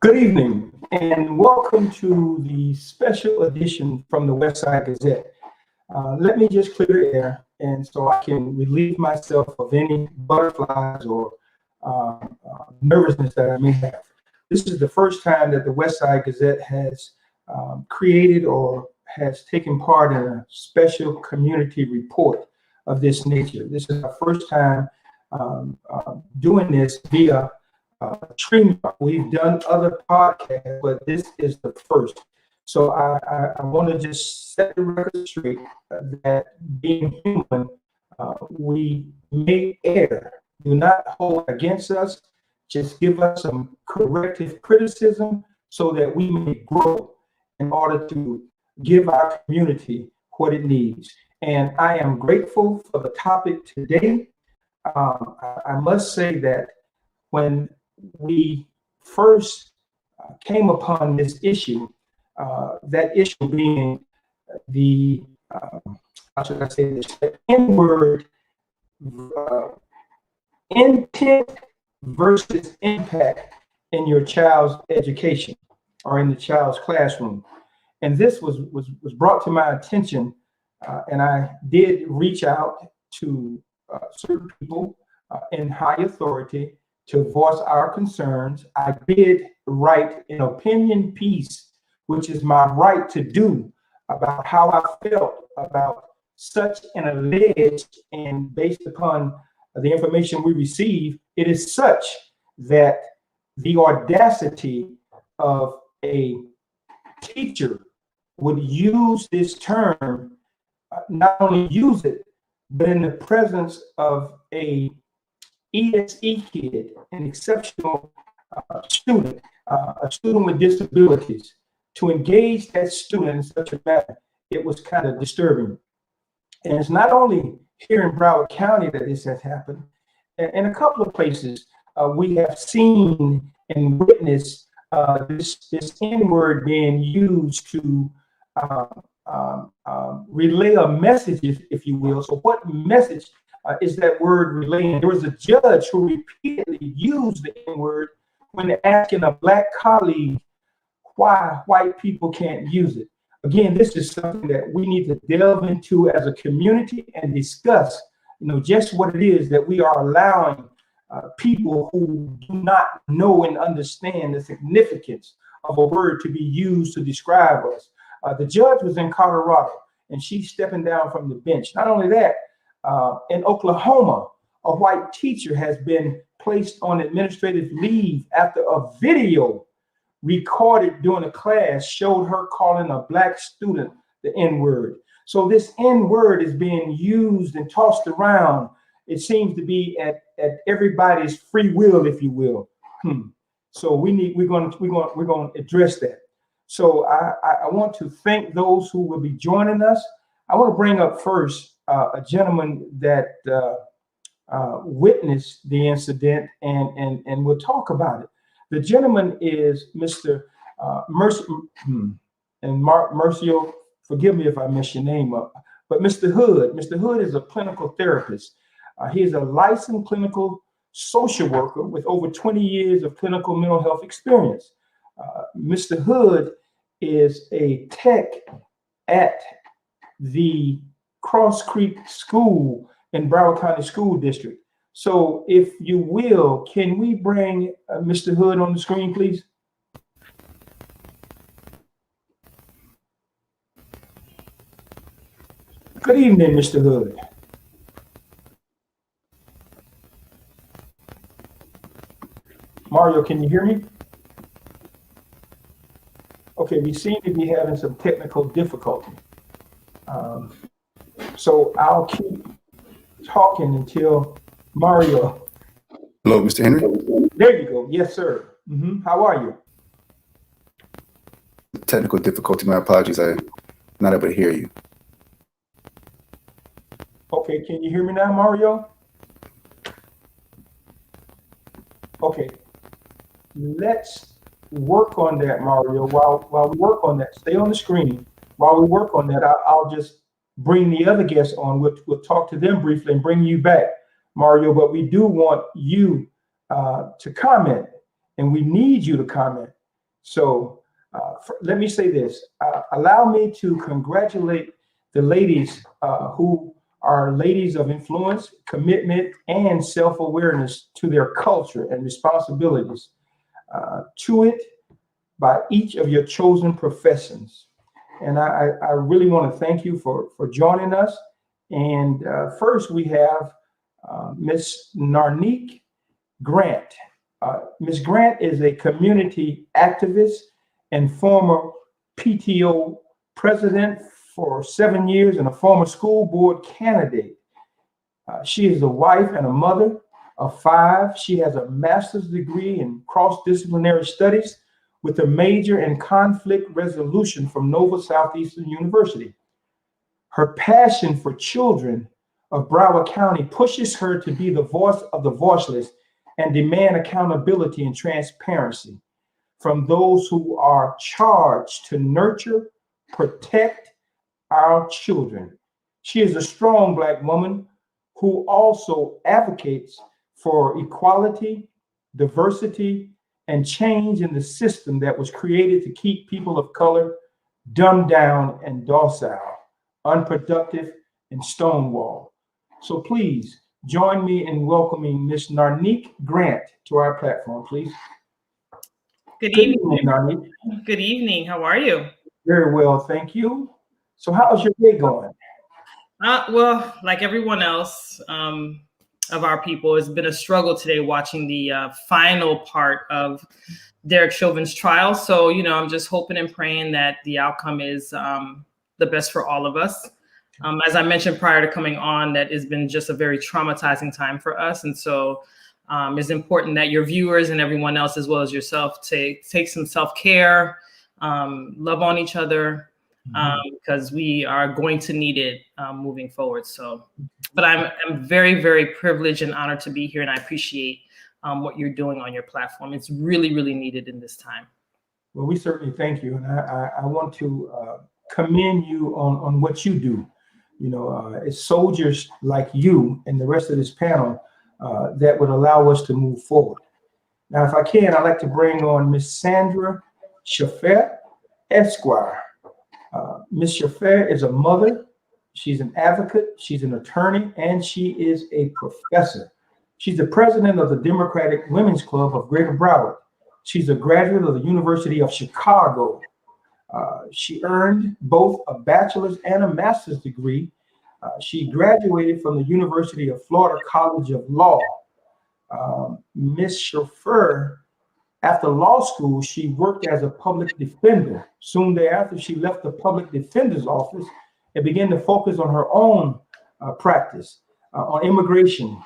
Good evening and welcome to the special edition from the Westside Gazette. Let me just clear the air and so I can relieve myself of any butterflies or nervousness that I may have. This is the first time that the Westside Gazette has created or has taken part in a special community report of this nature. This is our first time doing this via stream. We've done other podcasts, but this is the first. So I want to just set the record straight that being human, we may err. Do not hold against us. Just give us some corrective criticism so that we may grow in order to give our community what it needs. And I am grateful for the topic today. I must say that when we first came upon this issue, that issue being the, how should I say this, the N-word, intent versus impact in your child's education or in the child's classroom. And this was brought to my attention, and I did reach out to certain people in high authority to voice our concerns. I did write an opinion piece, which is my right to do, about how I felt about such an alleged, and based upon the information we receive, it is such that the audacity of a teacher would use this term, not only use it, but in the presence of a ESE kid, an exceptional student, a student with disabilities, to engage that student in such a manner, it was kind of disturbing. And it's not only here in Broward County that this has happened. In a couple of places, we have seen and witnessed this N-word being used to relay a message, if you will. So what message is that word relaying? There was a judge who repeatedly used the N-word when asking a Black colleague why white people can't use it. Again, this is something that we need to delve into as a community and discuss, just what it is that we are allowing people who do not know and understand the significance of a word to be used to describe us. The judge was in Colorado, and she's stepping down from the bench. Not only that, in Oklahoma, a white teacher has been placed on administrative leave after a video recorded during a class showed her calling a Black student the N-word. So this N-word is being used and tossed around. It seems to be at everybody's free will, if you will. So we're going to address that. So I want to thank those who will be joining us. I want to bring up first a gentleman that witnessed the incident, and we'll talk about it. The gentleman is Mr. Mercio, forgive me if I mess your name up, but Mr. Hood. Mr. Hood is a clinical therapist. He is a licensed clinical social worker with over 20 years of clinical mental health experience. Mr. Hood is a tech at the Cross Creek School in Broward County School District. So if you will, can we bring Mr. Hood on the screen, please? Good evening, Mr. Hood. Mario, can you hear me? Okay, we seem to be having some technical difficulty. So I'll keep talking until Mario. Hello, Mr. Henry. There you go. Yes, sir. How are you? Technical difficulty. My apologies. I'm not able to hear you. Okay, can you hear me now, Mario? Okay, let's work on that, Mario. While we work on that, stay on the screen. While we work on that, I'll just bring the other guests on. We'll talk to them briefly and bring you back, Mario. But we do want you to comment, and we need you to comment. So let me say this. Allow me to congratulate the ladies who are ladies of influence, commitment, and self-awareness to their culture and responsibilities to it by each of your chosen professions. And I really want to thank you for joining us. And first we have Miss Narnique Grant. Ms. Grant is a community activist and former PTO president for 7 years and a former school board candidate. She is a wife and a mother of 5. She has a master's degree in cross-disciplinary studies with a major in conflict resolution from Nova Southeastern University. Her passion for children of Broward County pushes her to be the voice of the voiceless and demand accountability and transparency from those who are charged to nurture, protect our children. She is a strong Black woman who also advocates for equality, diversity, and change in the system that was created to keep people of color dumbed down and docile, unproductive, and stonewalled. So please join me in welcoming Ms. Narnique Grant to our platform, please. Good evening, Narnique. Good evening. How are you? Very well, thank you. So how's your day going? Well, like everyone else of our people, it's been a struggle today watching the final part of Derek Chauvin's trial. So, I'm just hoping and praying that the outcome is the best for all of us. As I mentioned prior to coming on, that has been just a very traumatizing time for us. And so it's important that your viewers and everyone else, as well as yourself, take some self-care, love on each other, because we are going to need it moving forward. So, but I'm very, very privileged and honored to be here, and I appreciate what you're doing on your platform. It's really, really needed in this time. Well, we certainly thank you, and I want to commend you on what you do. It's soldiers like you and the rest of this panel that would allow us to move forward. Now, if I can, I'd like to bring on Miss Sandra Shaffer, Esquire. Ms. Shaffer is a mother, she's an advocate, she's an attorney, and she is a professor. She's the president of the Democratic Women's Club of Greater Broward. She's a graduate of the University of Chicago. She earned both a bachelor's and a master's degree. She graduated from the University of Florida College of Law. Ms. Shaffer, after law school, she worked as a public defender. Soon thereafter, she left the public defender's office and began to focus on her own practice on immigration.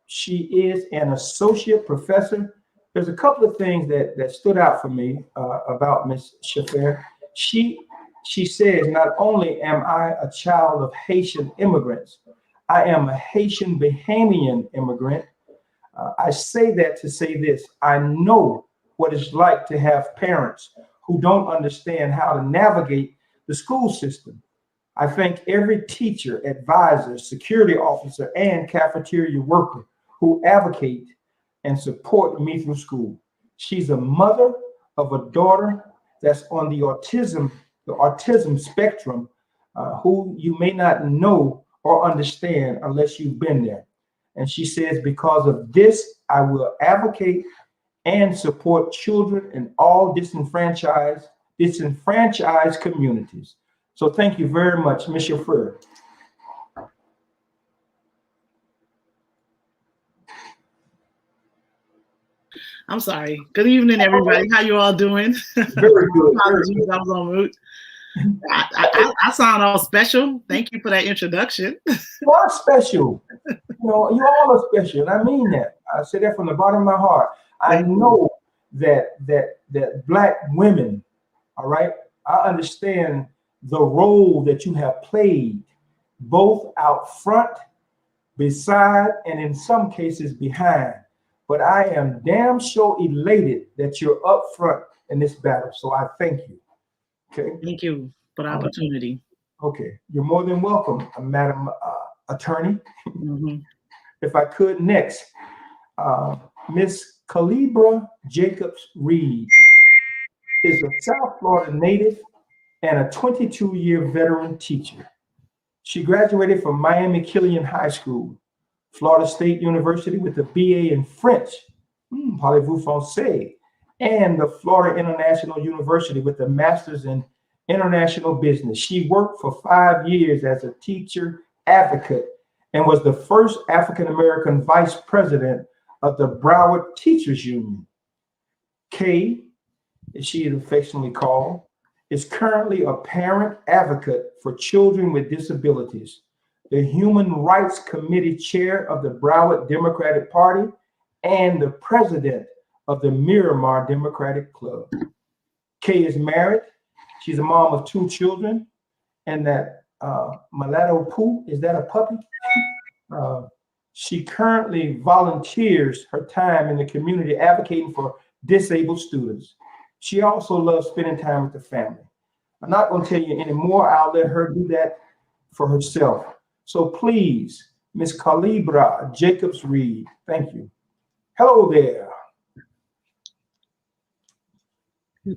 She is an associate professor. There's a couple of things that stood out for me about Ms. Shaffer. She says, not only am I a child of Haitian immigrants, I am a Haitian Bahamian immigrant. I say that to say this: I know what it's like to have parents who don't understand how to navigate the school system. I thank every teacher, advisor, security officer, and cafeteria worker who advocate and support me through school. She's a mother of a daughter that's on the autism spectrum, who you may not know or understand unless you've been there. And she says, because of this, I will advocate and support children in all disenfranchised communities. So thank you very much, Ms. Shaffer. I'm sorry. Good evening, everybody. How you all doing? Very good. Apologies, I was on mute. I sound all special. Thank you for that introduction. You are special. You all are special, and I mean that. I say that from the bottom of my heart. I know that Black women, all right, I understand the role that you have played, both out front, beside, and in some cases behind. But I am damn sure elated that you're up front in this battle. So I thank you. Okay. Thank you for the opportunity. Okay. You're more than welcome, Madam Attorney. Mm-hmm. If I could next, Miss Calibra Jacobs Reed. is a South Florida native and a 22-year veteran teacher. She graduated from Miami Killian High School, Florida State University with a BA in French, parlez-vous français, and the Florida International University with a master's in international business. She worked for 5 years as a teacher advocate and was the first African-American vice president of the Broward Teachers Union. Kay, as she is affectionately called, is currently a parent advocate for children with disabilities, the Human Rights Committee chair of the Broward Democratic Party, and the president of the Miramar Democratic Club. Kay is married. She's a mom of 2 children, and that mulatto Pooh, is that a puppy? She currently volunteers her time in the community advocating for disabled students. She also loves spending time with the family. I'm not going to tell you any more. I'll let her do that for herself. So please, Ms. Calibra Jacobs Reed, thank you. Hello there.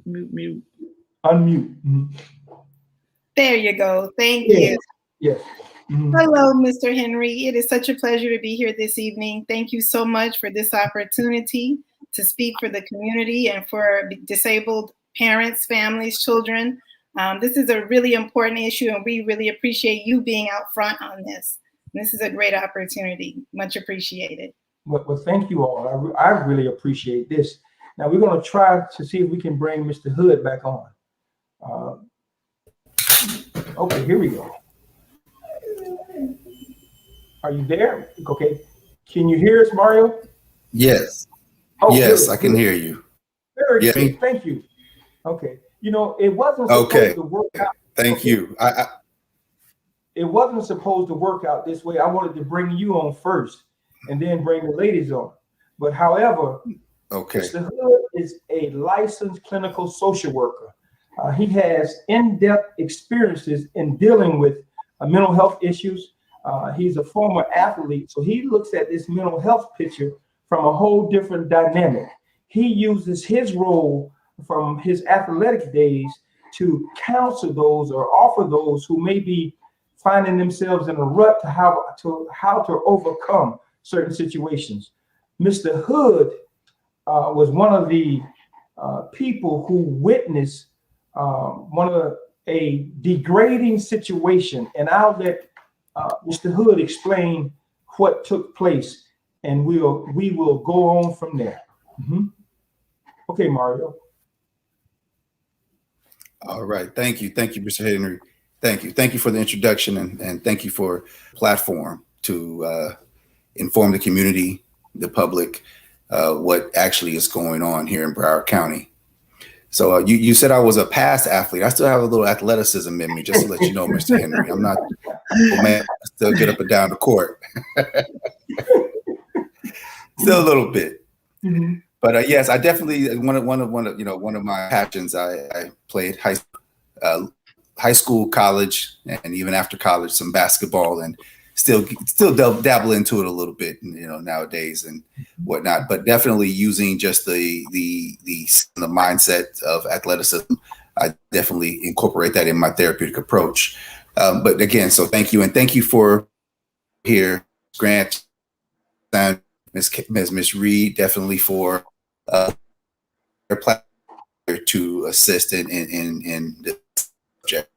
Mute. Unmute. Mhm. There you go. Thank Yes. you. Yes. Mhm. Hello, Mr. Henry. It is such a pleasure to be here this evening. Thank you so much for this opportunity to speak for the community and for disabled parents, families, children. This is a really important issue, and we really appreciate you being out front on this. This is a great opportunity. Much appreciated. Well, thank you all. I really appreciate this. Now we're going to try to see if we can bring Mr. Hood back on. Okay, here we go. Are you there? Okay. Can you hear us, Mario? Yes. Oh, Yes, good, I can good. hear you. Very Yeah. good. Thank you. Okay. You know, it wasn't supposed Okay. to work out. Thank you. It wasn't supposed to work out this way. I wanted to bring you on first and then bring the ladies on. But however, Okay. Mr. Hood is a licensed clinical social worker. He has in-depth experiences in dealing with mental health issues. He's a former athlete, so he looks at this mental health picture from a whole different dynamic. He uses his role from his athletic days to counsel those or offer those who may be finding themselves in a rut to how to overcome certain situations. Mr. Hood was one of the people who witnessed a degrading situation, and I'll let Mr. Hood explain what took place, and we will go on from there. Mhm. Okay, Mario. All right. Thank you. Thank you, Mr. Henry. Thank you. Thank you for the introduction, and thank you for the platform to inform the community, the public, what actually is going on here in Broward County. So you said I was a past athlete. I still have a little athleticism in me, just to let you know, Mr. Henry. I'm not, oh man, I still get up and down the court. Still a little bit. Mhm. But yes, I definitely one of my passions. I played high school, college, and even after college, some basketball, and still dabble into it a little bit, nowadays and whatnot. But definitely using just the mindset of athleticism, I definitely incorporate that in my therapeutic approach. But again, so thank you, and thank you for here, Grant, and Miss Reed, definitely for their platform to assist in the subject.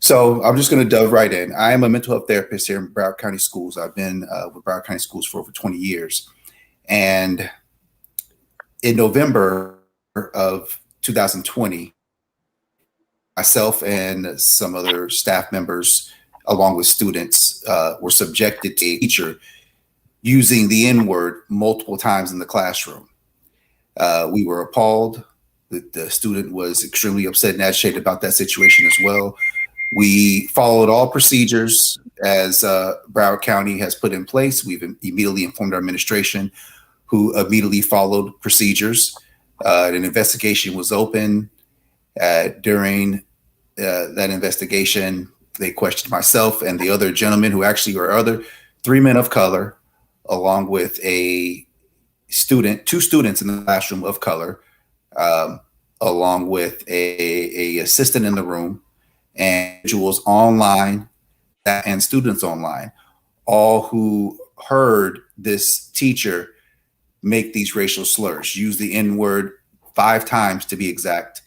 So I'm just going to dive right in. I am a mental health therapist here in Broward County Schools. I've been with Broward County Schools for over 20 years. And in November of 2020, myself and some other staff members, along with students, were subjected to a teacher using the N-word multiple times in the classroom. We were appalled. The student was extremely upset and agitated about that situation as well. We followed all procedures as Broward County has put in place. We've immediately informed our administration, who immediately followed procedures. An investigation was open. During that investigation, they questioned myself and the other gentlemen who actually were other 3 men of color, along with a student, 2 students in the classroom of color. along with a assistant in the room and individuals online and students online, all who heard this teacher make these racial slurs, use the N-word 5 times to be exact,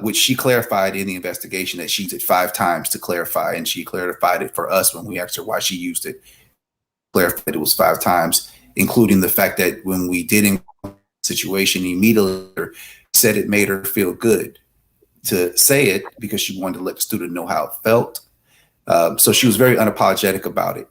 which she clarified in the investigation that she used it 5 times to clarify, and she clarified it for us when we asked her why she used it. Clarified it was 5 times, including the fact that when we did in situation, immediately said it made her feel good to say it because she wanted to let the student know how it felt. So she was very unapologetic about it.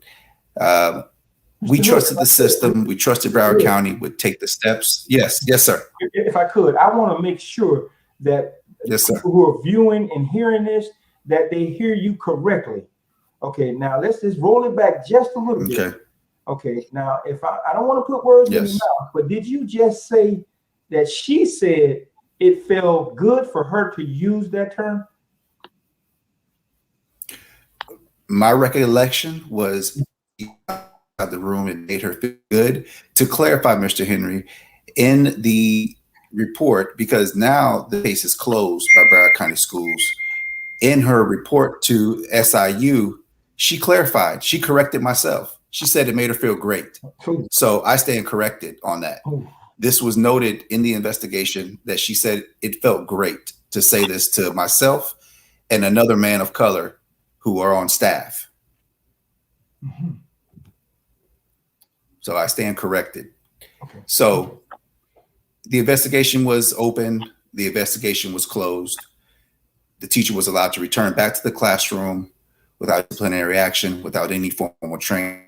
We trusted the system. We trusted Broward County would take the steps. Yes, sir. If I could, I want to make sure that people who are viewing and hearing this, that they hear you correctly. Okay, now let's just roll it back just a little bit. Okay, now if I don't want to put words in your mouth, but did you just say that she said it felt good for her to use that term? My recollection was out the room and made her feel good. To clarify, Mr. Henry, in the report, because now the case is closed by Broward County Schools, in her report to SIU, she clarified, she corrected myself. She said it made her feel great. So I stand corrected on that. This was noted in the investigation that she said it felt great to say this to myself and another man of color who are on staff. So I stand corrected. So the investigation was open. The investigation was closed. The teacher was allowed to return back to the classroom without disciplinary action, without any formal training.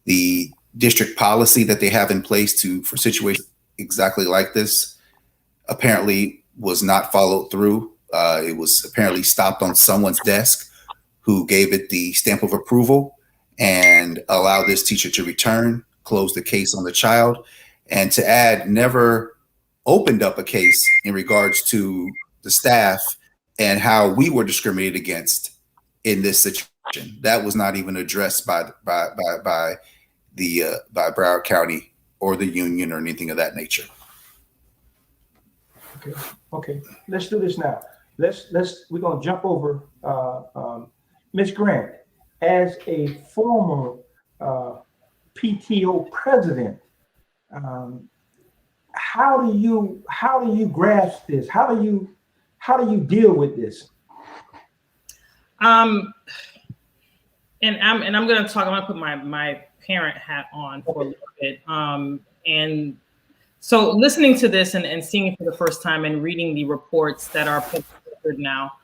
The district policy that they have in place for situations exactly like this apparently was not followed through. It was apparently stopped on someone's desk who gave it the stamp of approval and allowed this teacher to return, close the case on the child, and to add, never opened up a case in regards to the staff and how we were discriminated against in this situation. That was not even addressed by Broward County or the union or anything of that nature. Okay. Let's do this now. We're gonna jump over Ms. Grant. As a former PTO president, how do you grasp this? How do you deal with this? And I'm going to put my parent hat on for a little bit. And so listening to this and seeing it for the first time and reading the reports that are published now,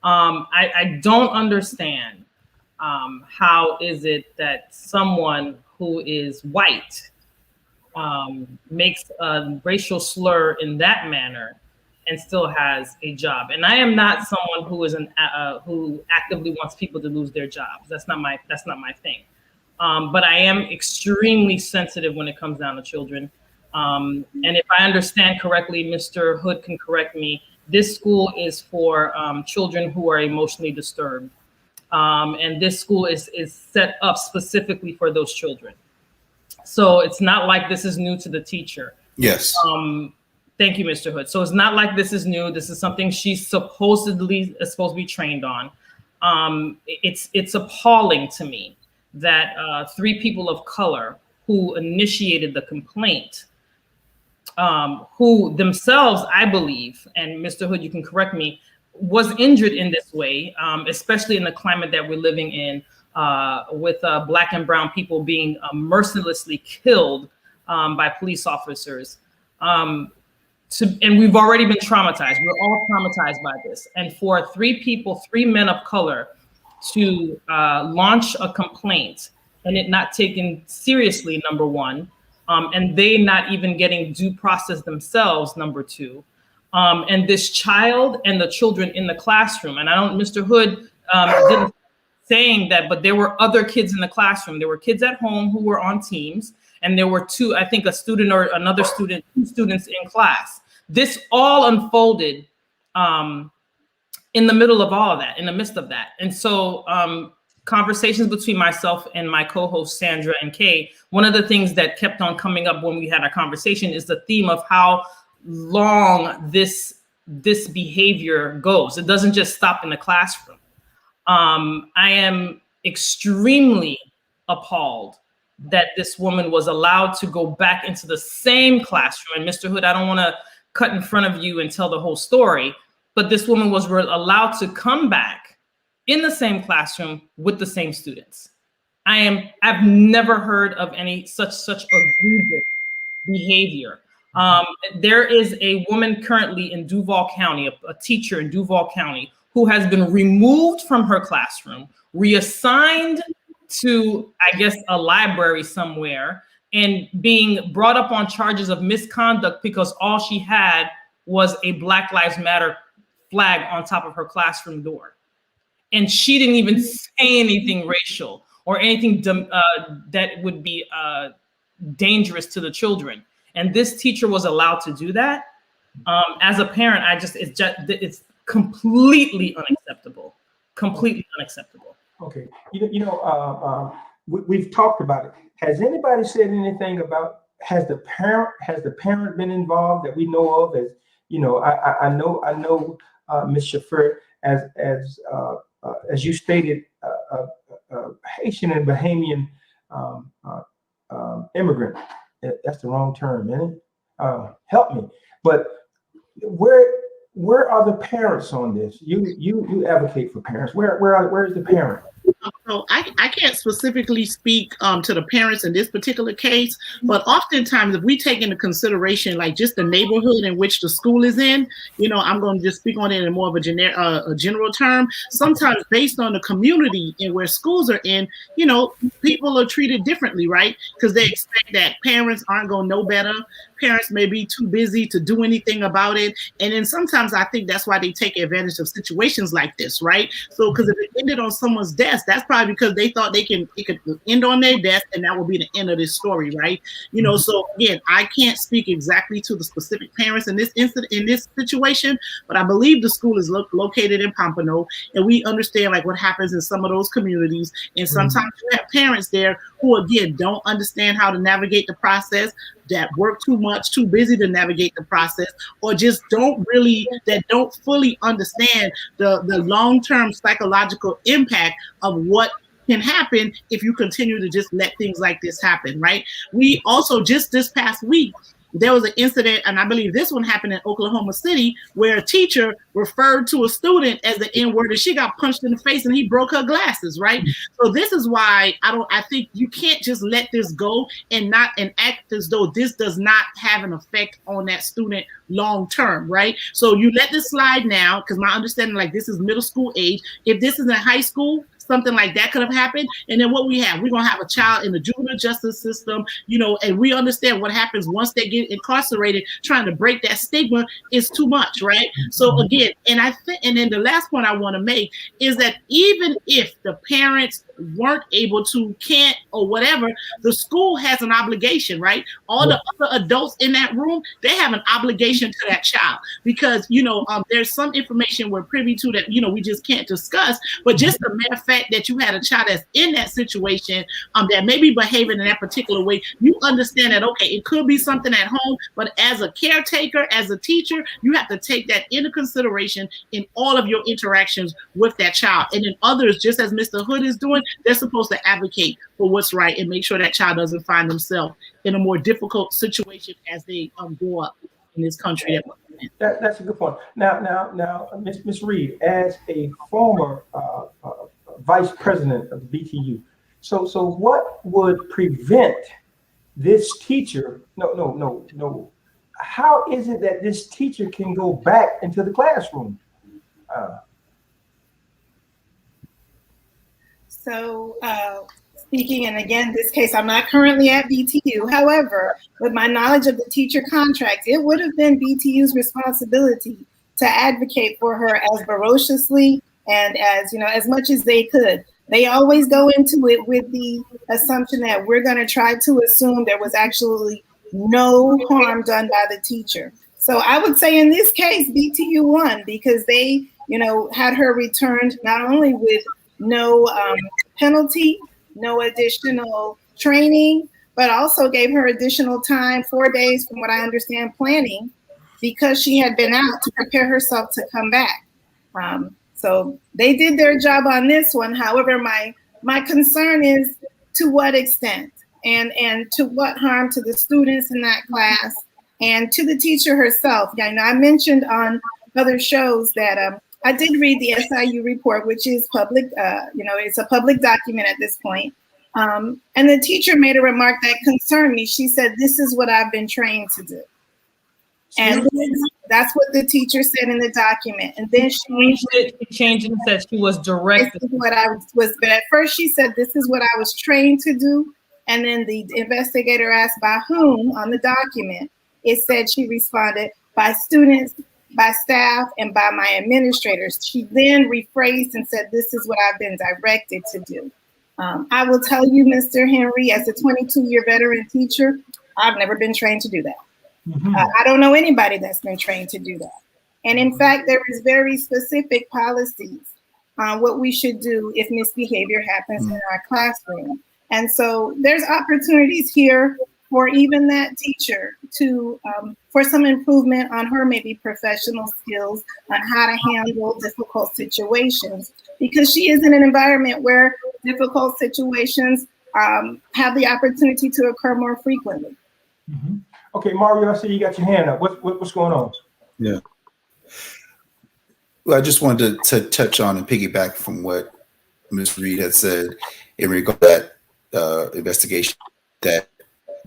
I don't understand how is it that someone who is white makes a racial slur in that manner and still has a job. And I am not someone who is who actively wants people to lose their jobs. That's not my thing. But I am extremely sensitive when it comes down to children. And if I understand correctly, Mr. Hood can correct me, this school is for children who are emotionally disturbed. And this school is set up specifically for those children. So it's not like this is new to the teacher. Yes. Thank you, Mr. Hood. So it's not like this is new. This is something she's supposedly is supposed to be trained on. It's appalling to me that 3 people of color who initiated the complaint, who themselves, I believe, and Mr. Hood, you can correct me, was injured in this way, especially in the climate that we're living in, with Black and brown people being mercilessly killed by police officers. And we've already been traumatized. We're all traumatized by this. And for 3 men of color to launch a complaint and it not taken seriously, number one, and they not even getting due process themselves, number 2, and this child and the children in the classroom. And Mr. Hood didn't saying that, but there were other kids in the classroom. There were kids at home who were on teams, and there were 2, I think a student or another student, 2 students in class. This all unfolded in the middle of all of that, in the midst of that. And so conversations between myself and my co-host Sandra and Kay, one of the things that kept on coming up when we had a conversation is the theme of how long this behavior goes. It doesn't just stop in the classroom. I am extremely appalled that this woman was allowed to go back into the same classroom. And Mr. Hood, I don't want to cut in front of you and tell the whole story, but this woman was allowed to come back in the same classroom with the same students. I've never heard of any such egregious behavior. There is a woman currently in Duval County, a teacher in Duval County, who has been removed from her classroom, reassigned to, I guess, a library somewhere, and being brought up on charges of misconduct because all she had was a Black Lives Matter flag on top of her classroom door. And she didn't even say anything racial or anything that would be dangerous to the children. And this teacher was allowed to do that. As a parent, it's completely unacceptable. Completely unacceptable. Okay, we've talked about it. Has anybody said anything about, has the parent been involved that we know of? As you know, I know Ms. Shaffer, as you stated, Haitian and Bahamian immigrant. That's the wrong term, isn't it? Help me. But where are the parents on this? You advocate for parents. Where is the parent? So I can't specifically speak to the parents in this particular case, but oftentimes if we take into consideration like just the neighborhood in which the school is in, I'm going to just speak on it in more of a general term. Sometimes based on the community and where schools are in, people are treated differently, right? Because they expect that parents aren't going to know better. Parents may be too busy to do anything about it. And then sometimes I think that's why they take advantage of situations like this, right? So because if it ended on someone's desk, that's probably because they thought it could end on their desk and that would be the end of this story, right? So again, I can't speak exactly to the specific parents in this incident, in this situation, but I believe the school is located in Pompano, and we understand like what happens in some of those communities. And sometimes you have parents there who again don't understand how to navigate the process, that work too much, too busy to navigate the process, or just don't fully understand the long-term psychological impact of what can happen if you continue to just let things like this happen, right? We also just this past week, there was an incident, and I believe this one happened in Oklahoma City, where a teacher referred to a student as the N-word, and she got punched in the face and he broke her glasses, right? So this is why I think you can't just let this go and act as though this does not have an effect on that student long term, right? So you let this slide now, because my understanding, like this is middle school age. If this is in high school, something like that could have happened. And then what we're going to have a child in the juvenile justice system, and we understand what happens once they get incarcerated. Trying to break that stigma is too much, right? So again, and then the last point I want to make is that even if the parents weren't able to, can't, or whatever, the school has an obligation, right? All the other adults in that room, they have an obligation to that child, because there's some information we're privy to that we just can't discuss. But just the mere fact that you had a child that's in that situation, that may be behaving in that particular way, you understand that okay, it could be something at home, but as a caretaker, as a teacher, you have to take that into consideration in all of your interactions with that child. And then others, just as Mr. Hood is doing, they're supposed to advocate for what's right and make sure that child doesn't find themselves in a more difficult situation as they grow up in this country. That's a good point. Now, Ms. Reed, as a former vice president of the BTU, so what would prevent this teacher? No. How is it that this teacher can go back into the classroom? So speaking, and again, this case, I'm not currently at BTU. However, with my knowledge of the teacher contract, it would have been BTU's responsibility to advocate for her as ferociously and as much as they could. They always go into it with the assumption that we're going to try to assume there was actually no harm done by the teacher. So I would say in this case, BTU won, because they, had her returned not only with no penalty, no additional training, but also gave her additional time, 4 days from what I understand, planning because she had been out to prepare herself to come back. So they did their job on this one. However, my concern is to what extent and to what harm to the students in that class and to the teacher herself. I mentioned on other shows that I did read the SIU report, which is public, it's a public document at this point. And the teacher made a remark that concerned me. She said, "This is what I've been trained to do." And that's what the teacher said in the document. And then she changed it and said she was directed. This is what I was, but at first she said, "This is what I was trained to do." And then the investigator asked by whom on the document. It said she responded, "By students, by staff, and by my administrators." She then rephrased and said, "This is what I've been directed to do." I will tell you, Mr. Henry, as a 22-year veteran teacher, I've never been trained to do that. I don't know anybody that's been trained to do that. And in fact, there is very specific policies on what we should do if misbehavior happens in our classroom. And so there's opportunities here for even that teacher to, for some improvement on her maybe professional skills on how to handle difficult situations, because she is in an environment where difficult situations have the opportunity to occur more frequently. Okay, Mario, I see you got your hand up. What's going on? Yeah. Well, I just wanted to touch on and piggyback from what Ms. Reed had said in regard to that investigation. That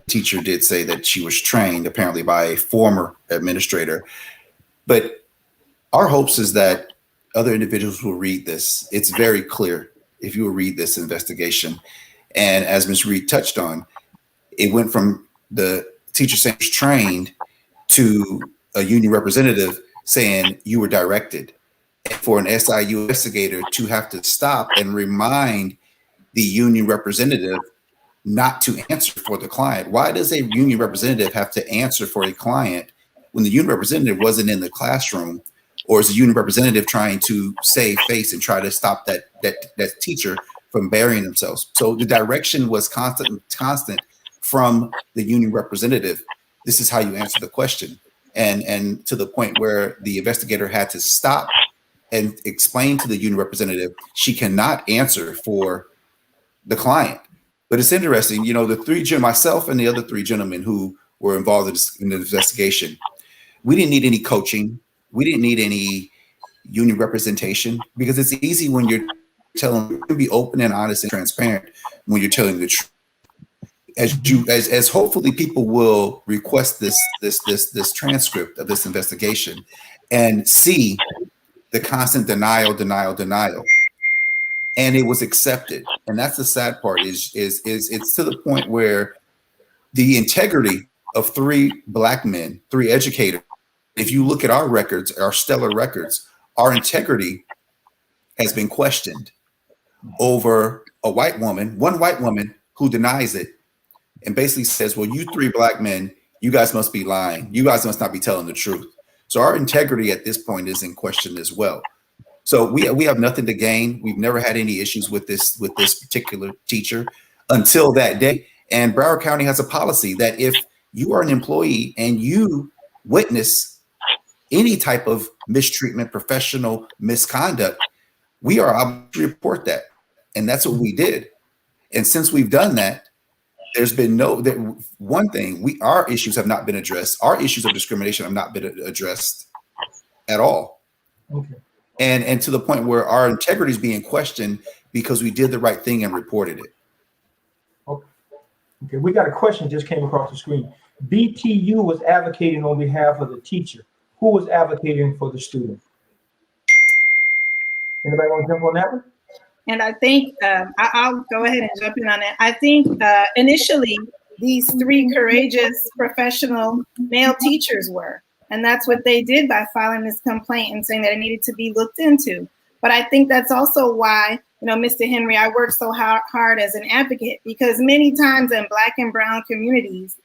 teacher did say that she was trained apparently by a former administrator. But our hopes is that other individuals will read this. It's very clear if you will read this investigation. And as Ms. Reed touched on, it went from the teacher saying she was trained to a union representative saying you were directed. And for an SIU investigator to have to stop and remind the union representative not to answer for the client. Why does a union representative have to answer for a client when the union representative wasn't in the classroom, or is the union representative trying to save face and try to stop that teacher from burying themselves? So the direction was constant from the union representative. This is how you answer the question. And to the point where the investigator had to stop and explain to the union representative, she cannot answer for the client. But it's interesting, myself and the other three gentlemen who were involved in the investigation, we didn't need any coaching. We didn't need any union representation, because it's easy when you're you can be open and honest and transparent when you're telling the truth. As hopefully people will request this transcript of this investigation and see the constant denial. And it was accepted. And that's the sad part is it's to the point where the integrity of three Black men, three educators, if you look at our records, our stellar records, our integrity has been questioned over one white woman who denies it and basically says, well, you three Black men, you guys must be lying. You guys must not be telling the truth. So our integrity at this point is in question as well. So we have nothing to gain. We've never had any issues with this particular teacher until that day. And Broward County has a policy that if you are an employee and you witness any type of mistreatment, professional misconduct, we are obligated to report that. And that's what we did. And since we've done that, there's been our issues have not been addressed. Our issues of discrimination have not been addressed at all. Okay. And to the point where our integrity is being questioned because we did the right thing and reported it. Okay, we got a question just came across the screen. BTU was advocating on behalf of the teacher. Who was advocating for the student? Anybody want to jump on that one? And I think I'll go ahead and jump in on that. I think initially these three courageous professional male teachers were. And that's what they did by filing this complaint and saying that it needed to be looked into. But I think that's also why, Mr. Henry, I work so hard as an advocate, because many times in Black and brown communities,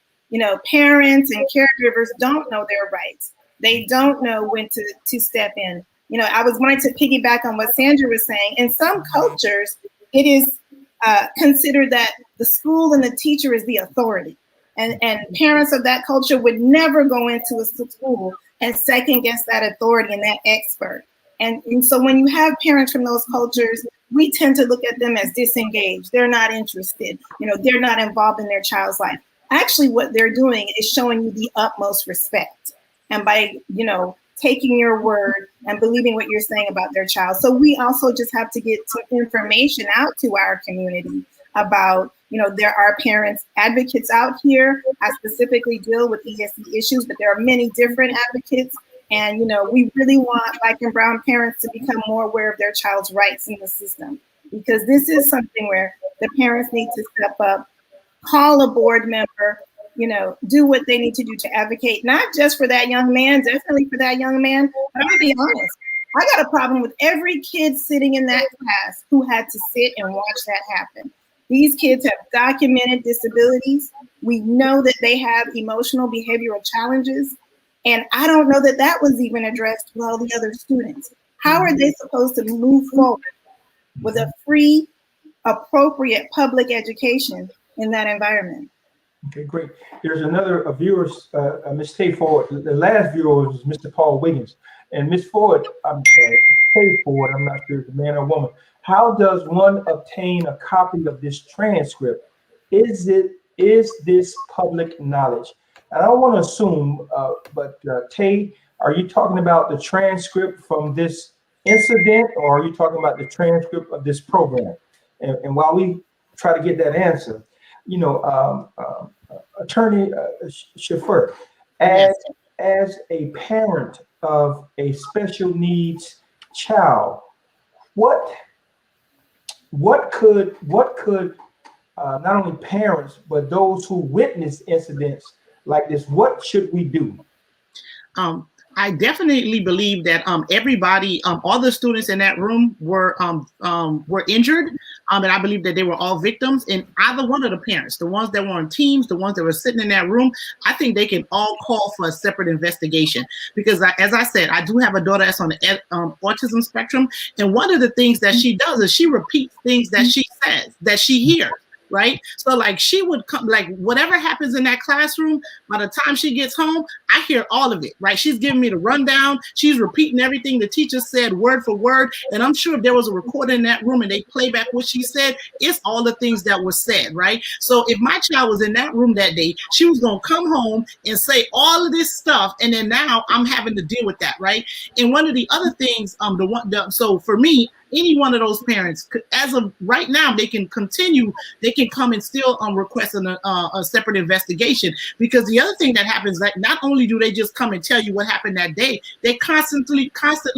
parents and caregivers don't know their rights. They don't know when to step in. I was wanting to piggyback on what Sandra was saying. In some cultures, it is considered that the school and the teacher is the authority. And parents of that culture would never go into a school and second guess that authority and that expert. And so when you have parents from those cultures, we tend to look at them as disengaged. They're not interested. They're not involved in their child's life. Actually, what they're doing is showing you the utmost respect. And by, taking your word and believing what you're saying about their child. So we also just have to get some information out to our community about, there are parents advocates out here. I specifically deal with ESE issues, but there are many different advocates. And, we really want Black and Brown parents to become more aware of their child's rights in the system, because this is something where the parents need to step up, call a board member, do what they need to do to advocate, not just for that young man, definitely for that young man. But I'm gonna be honest, I got a problem with every kid sitting in that class who had to sit and watch that happen. These kids have documented disabilities. We know that they have emotional behavioral challenges. And I don't know that that was even addressed with all the other students. How are they supposed to move forward with a free, appropriate public education in that environment? Okay, great. There's another viewer, Ms. Tay Ford. The last viewer was Mr. Paul Wiggins. And Ms. Ford, I'm sorry, Tay Ford, I'm not sure if it's a man or woman. How does one obtain a copy of this transcript? Is this public knowledge? And I don't want to assume, but Tay, are you talking about the transcript from this incident, or are you talking about the transcript of this program? And while we try to get that answer, Attorney Shaffer, as a parent of a special needs child, what could not only parents but those who witness incidents like this, what should we do? I definitely believe that everybody, all the students in that room were injured, and I believe that they were all victims. And either one of the parents, the ones that were on teams, the ones that were sitting in that room, I think they can all call for a separate investigation. Because as I said, I do have a daughter that's on the autism spectrum, and one of the things that she does is she repeats things that she says, that she hears. Right? So like she would come, like whatever happens in that classroom, by the time she gets home, I hear all of it, right? She's giving me the rundown. She's repeating everything the teacher said word for word. And I'm sure if there was a recording in that room and they play back what she said, it's all the things that were said, right? So if my child was in that room that day, she was going to come home and say all of this stuff. And then now I'm having to deal with that, right? And one of the other things, so for me, any one of those parents, as of right now, they can come and still request a separate investigation. Because the other thing that happens, like not only do they just come and tell you what happened that day, they constantly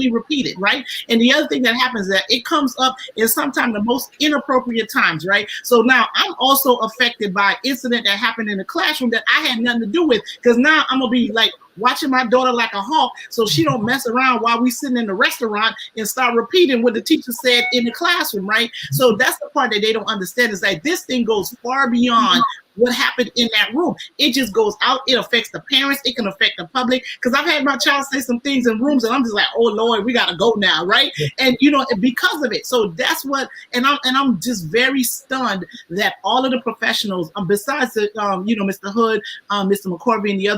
repeat it, right? And the other thing that happens is that it comes up in sometimes the most inappropriate times, right? So now I'm also affected by an incident that happened in the classroom that I had nothing to do with, because now I'm gonna be like watching my daughter like a hawk so she don't mess around while we sitting in the restaurant and start repeating what the teacher said in the classroom, right? So that's the part that they don't understand, is like this thing goes far beyond what happened in that room. It just goes out. It affects the parents. It can affect the public. Because I've had my child say some things in rooms and I'm just like, oh Lord, we gotta go now, right? And because of it. So that's what, and I'm just very stunned that all of the professionals, besides the Mr. Hood, Mr. McCorvey, and the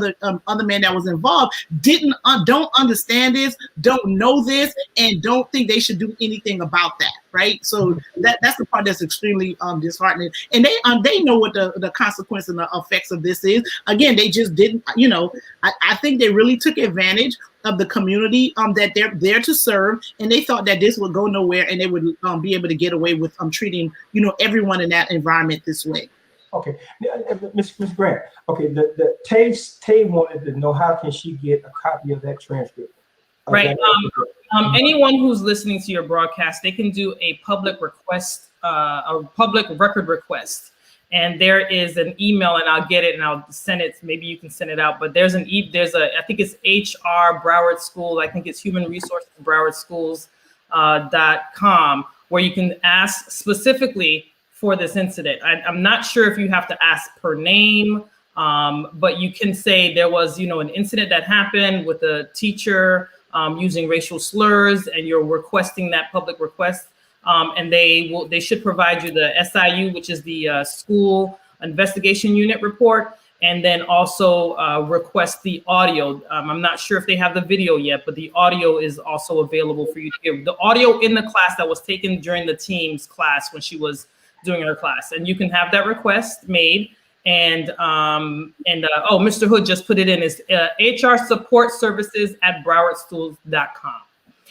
other man that was involved, don't understand this, don't know this, and don't think they should do anything about that, right? So that's the part that's extremely disheartening. And they know what the consequence and the effects of this is. Again, they just didn't, I think they really took advantage of the community that they're there to serve, and they thought that this would go nowhere and they would be able to get away with treating everyone in that environment this way. Okay, Ms. Grant. Okay, the Tay wanted to know, how can she get a copy of that transcript? Right. Anyone who's listening to your broadcast, they can do a public request, a public record request. And there is an email, and I'll get it and I'll send it. Maybe you can send it out. But there's I think it's HR Broward School. I think it's Human Resources Broward Schools.com, where you can ask specifically for this incident. I'm not sure if you have to ask per name, but you can say there was, an incident that happened with a teacher using racial slurs, and you're requesting that public request. And they should provide you the SIU, which is the School Investigation Unit report. and then also request the audio. I'm not sure if they have the video yet, but the audio is also available for you to hear. The audio in the class that was taken during the team's class when she was doing her class. And you can have that request made. And Mr. Hood just put it in, is HR support services at browardschools.com.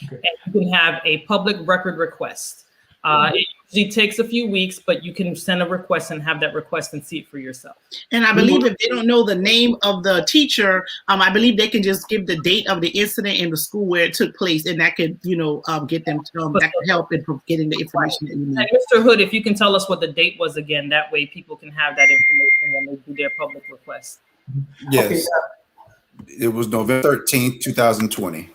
Okay. And you can have a public record request. It usually takes a few weeks, but you can send a request and have that request and see it for yourself. And I believe if they don't know the name of the teacher, I believe they can just give the date of the incident in the school where it took place, and that could, get them that could help in getting the information that you need. And Mr. Hood, if you can tell us what the date was again, that way people can have that information when they do their public request. Yes, Okay. It was November 13th, 2020,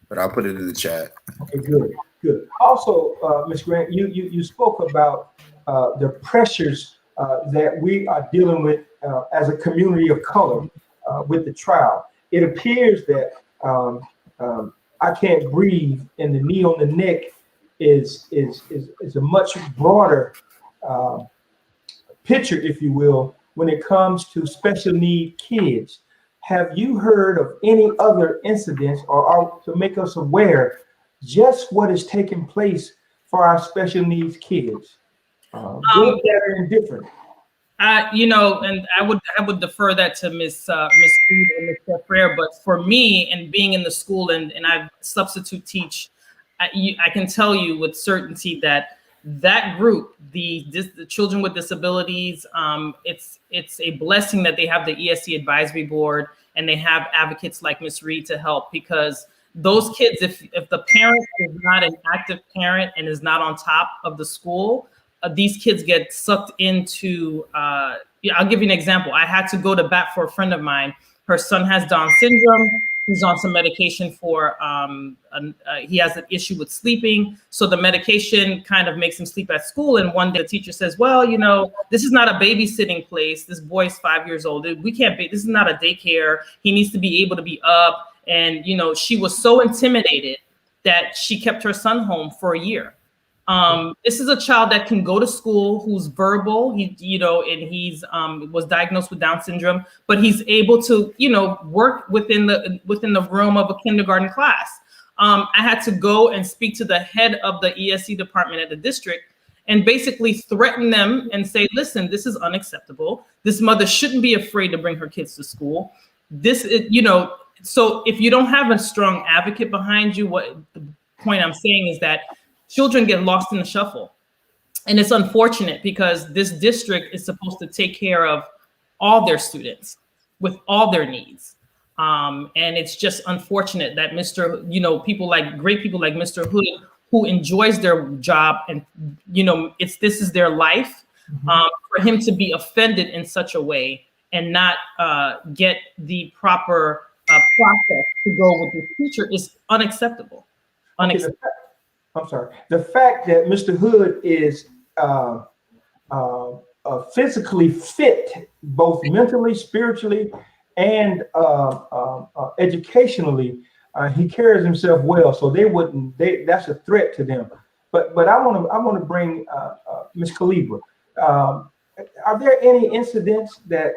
but I'll put it in the chat. Okay, good. Good. Also, Ms. Grant, you spoke about the pressures that we are dealing with as a community of color with the trial. It appears that I Can't Breathe and the Knee on the Neck is a much broader picture, if you will, when it comes to special need kids. Have you heard of any other incidents or to make us aware just what is taking place for our special needs kids? Good, better, and different. And I would defer that to Miss Reed and Mr. Frere, but for me, and being in the school and I substitute teach, I can tell you with certainty that group, the children with disabilities, it's a blessing that they have the ESC advisory board and they have advocates like Miss Reed to help, because those kids, if the parent is not an active parent and is not on top of the school, these kids get sucked into, I'll give you an example. I had to go to bat for a friend of mine. Her son has Down syndrome. He's on some medication for, he has an issue with sleeping. So the medication kind of makes him sleep at school. And one day the teacher says, well, this is not a babysitting place. This boy's 5 years old. We can't be, this is not a daycare. He needs to be able to be up. And, she was so intimidated that she kept her son home for a year. This is a child that can go to school, who's verbal, and he's was diagnosed with Down syndrome, but he's able to, work within the room of a kindergarten class. I had to go and speak to the head of the ESC department at the district and basically threaten them and say, listen, this is unacceptable. This mother shouldn't be afraid to bring her kids to school. This is, so if you don't have a strong advocate behind you, what the point I'm saying is that children get lost in the shuffle. And it's unfortunate because this district is supposed to take care of all their students with all their needs. And it's just unfortunate that great people like Mr. Hood, who enjoys their job and, this is their life, for him to be offended in such a way and not get the proper process to go with the teacher is unacceptable. I'm sorry. The fact that Mr. Hood is physically fit, both mentally, spiritually, and educationally, he carries himself well. So that's a threat to them. But I want to bring Ms. Calibra. Are there any incidents that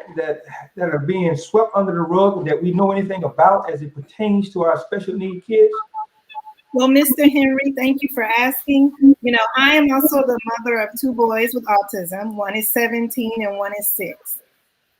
are being swept under the rug that we know anything about as it pertains to our special need kids? Well, Mr. Henry, thank you for asking. I am also the mother of two boys with autism. One is 17 and one is 6.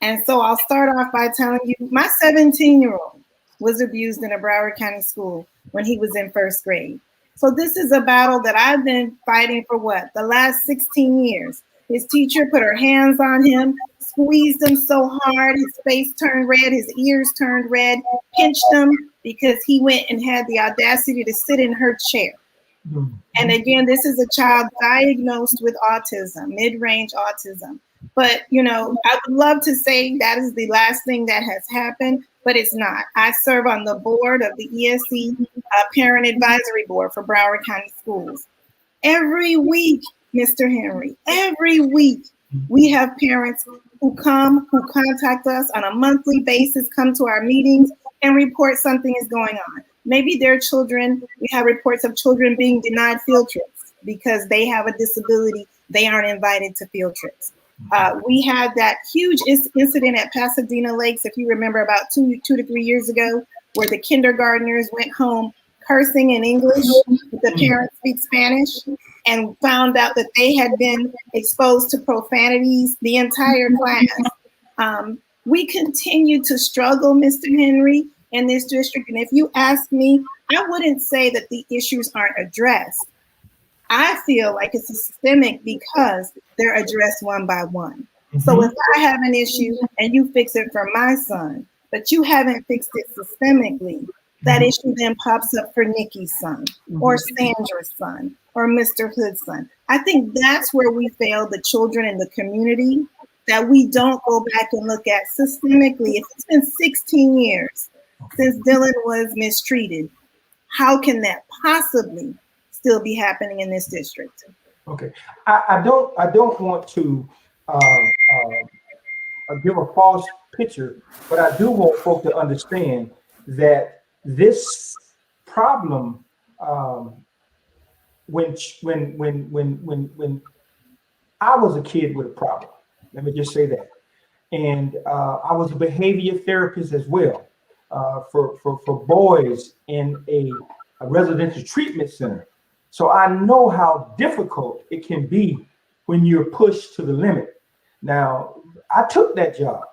And so I'll start off by telling you, my 17-year-old was abused in a Broward County school when he was in 1st grade. So this is a battle that I've been fighting for the last 16 years. His teacher put her hands on him, squeezed him so hard, his face turned red, his ears turned red, pinched him because he went and had the audacity to sit in her chair. And again, this is a child diagnosed with autism, mid-range autism. But, I would love to say that is the last thing that has happened, but it's not. I serve on the board of the ESC Parent Advisory Board for Broward County Schools. Every week, Mr. Henry, every week, we have parents who contact us on a monthly basis, come to our meetings and report something is going on. Maybe their children, we have reports of children being denied field trips because they have a disability. They aren't invited to field trips. We had that huge incident at Pasadena Lakes, if you remember, about 2 to 3 years ago, where the kindergartners went home cursing in English. The parents speak Spanish, and found out that they had been exposed to profanities, the entire class. We continue to struggle, Mr. Henry, in this district. And if you ask me, I wouldn't say that the issues aren't addressed. I feel like it's systemic because they're addressed one by one. So if I have an issue and you fix it for my son, but you haven't fixed it systemically, that issue then pops up for Nikki's son or Sandra's son or Mr. Hood's son. I think that's where we fail the children in the community, that we don't go back and look at systemically. If it's been 16 years since Dylan was mistreated, how can that possibly still be happening in this district? Okay, I don't want to give a false picture, but I do want folk to understand that this problem, when I was a kid with a problem, let me just say that, and I was a behavior therapist as well for boys in a residential treatment center. So I know how difficult it can be when you're pushed to the limit. Now, I took that job.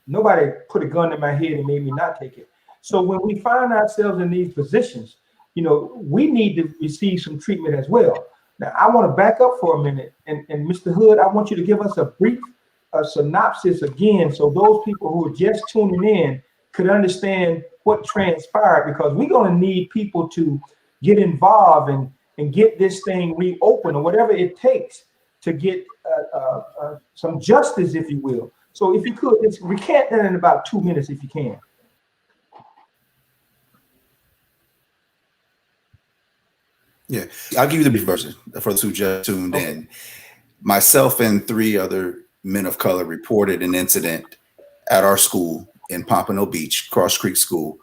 Nobody put a gun in my head and made me not take it. So when we find ourselves in these positions, you know, we need to receive some treatment as well. Now, I want to back up for a minute. And Mr. Hood, I want you to give us a brief synopsis again, so those people who are just tuning in could understand what transpired, because we're going to need people to get involved and get this thing reopened, or whatever it takes to get some justice, if you will. So if you could, just recant that in about 2 minutes, if you can. Yeah, I'll give you the brief version for those who just tuned in. Myself and 3 other men of color reported an incident at our school in Pompano Beach, Cross Creek School,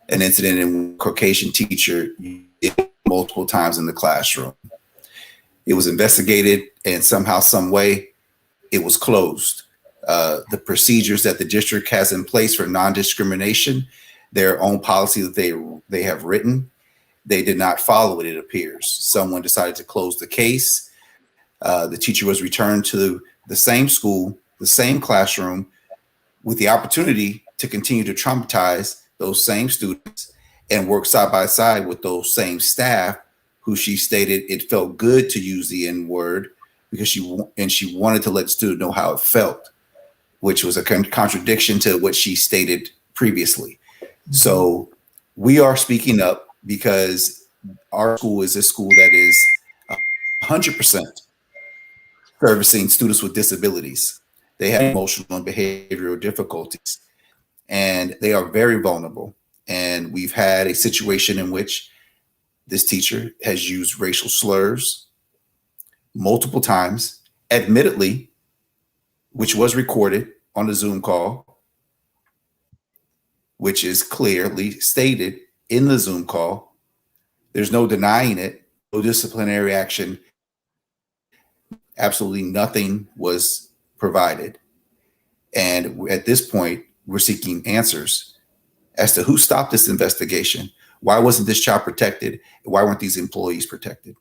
an incident in which a Caucasian teacher multiple times in the classroom. It was investigated, and somehow, some way, it was closed. The procedures that the district has in place for non-discrimination, their own policy that they have written, they did not follow it, it appears. Someone decided to close the case. The teacher was returned to the same school, the same classroom, with the opportunity to continue to traumatize those same students and work side by side with those same staff who she stated it felt good to use the N-word because she wanted to let the student know how it felt, which was a contradiction to what she stated previously. So we are speaking up because our school is a school that is 100% servicing students with disabilities. They have emotional and behavioral difficulties, and they are very vulnerable. And we've had a situation in which this teacher has used racial slurs multiple times, admittedly, which was recorded on the Zoom call, which is clearly stated in the Zoom call. There's no denying it, no disciplinary action. Absolutely nothing was provided. And at this point, we're seeking answers as to who stopped this investigation. Why wasn't this child protected? Why weren't these employees protected?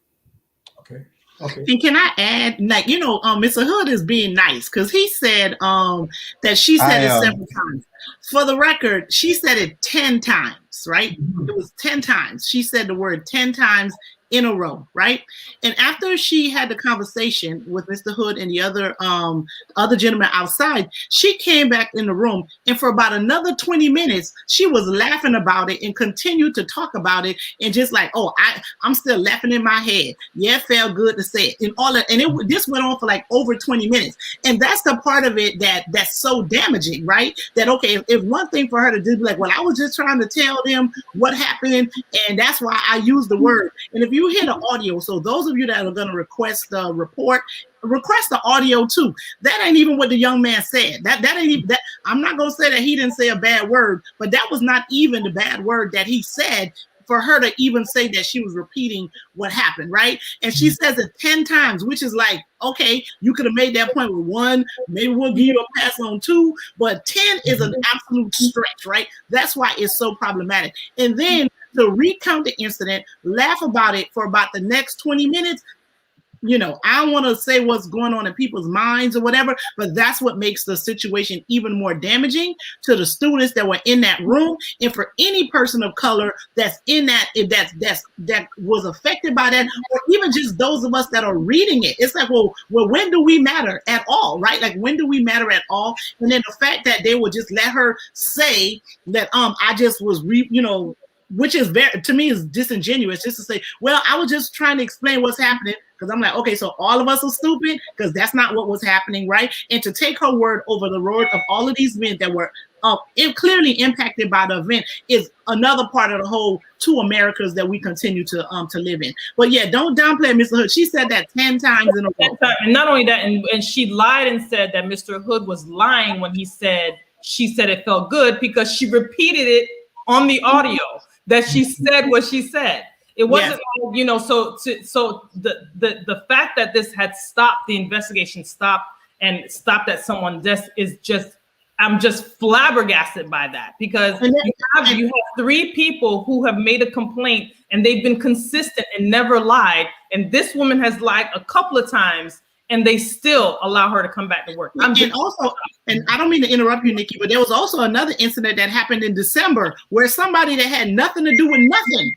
Okay. Okay. And can I add, like, you know, Mr. Hood is being nice because he said that she said it several times. For the record, she said it 10 times, right? It was 10 times. She said the word 10 times in a row, right? And after she had the conversation with Mr. Hood and the other gentleman outside, she came back in the room, and for about another 20 minutes, she was laughing about it and continued to talk about it, and just like, oh, I'm still laughing in my head. Yeah, it felt good to say it, and all that. And this went on for like over 20 minutes, and that's the part of it that's so damaging, right? That okay, if one thing for her to do, like, well, I was just trying to tell them what happened, and that's why I used the word. And if you hear the audio, so those of you that are going to request the report, request the audio too. That ain't even what the young man said. That ain't even that. I'm not going to say that he didn't say a bad word, but that was not even the bad word that he said for her to even say that she was repeating what happened, right? And she says it 10 times, which is like, okay, you could have made that point with 1, maybe we'll give you a pass on 2, but 10 is an absolute stretch, right? That's why it's so problematic. And then to recount the incident, laugh about it for about the next 20 minutes, you know, I don't want to say what's going on in people's minds or whatever, but that's what makes the situation even more damaging to the students that were in that room, and for any person of color that's in that, that was affected by that, or even just those of us that are reading it. It's like, well, when do we matter at all, right? Like, when do we matter at all? And then the fact that they would just let her say that, I just was, which is very, to me, is disingenuous, just to say, well, I was just trying to explain what's happening. Because I'm like, okay, so all of us are stupid, because that's not what was happening, right? And to take her word over the word of all of these men that were clearly impacted by the event is another part of the whole two Americas that we continue to live in. But yeah, don't downplay Mr. Hood. She said that 10 times in a row. And not only that, and she lied and said that Mr. Hood was lying when she said it felt good, because she repeated it on the audio that she said what she said. It wasn't, yes. So the fact that this had stopped, the investigation stopped at someone death is just, I'm just flabbergasted by that, because you have 3 people who have made a complaint and they've been consistent and never lied. And this woman has lied a couple of times and they still allow her to come back to work. And I don't mean to interrupt you, Nikki, but there was also another incident that happened in December where somebody that had nothing to do with nothing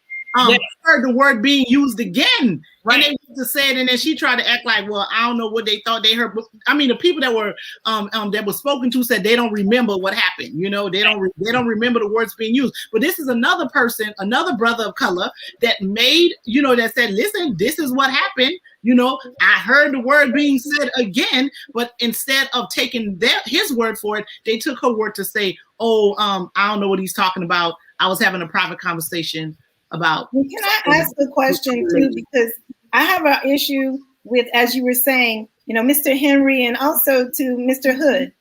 heard the word being used again, right? And they went to say it, and then she tried to act like, well, I don't know what they thought they heard. I mean, the people that were spoken to said they don't remember what happened. You know, they don't remember the words being used. But this is another person, another brother of color that made, that said, listen, this is what happened. I heard the word being said again, but instead of taking his word for it, they took her word to say, I don't know what he's talking about. I was having a private conversation about. Can I ask a question too? Because I have an issue with, as you were saying, Mr. Henry, and also to Mr. Hood.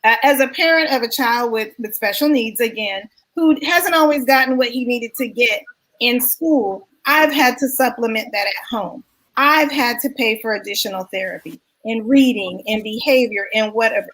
As a parent of a child with special needs, again, who hasn't always gotten what he needed to get in school, I've had to supplement that at home. I've had to pay for additional therapy in reading and behavior and whatever.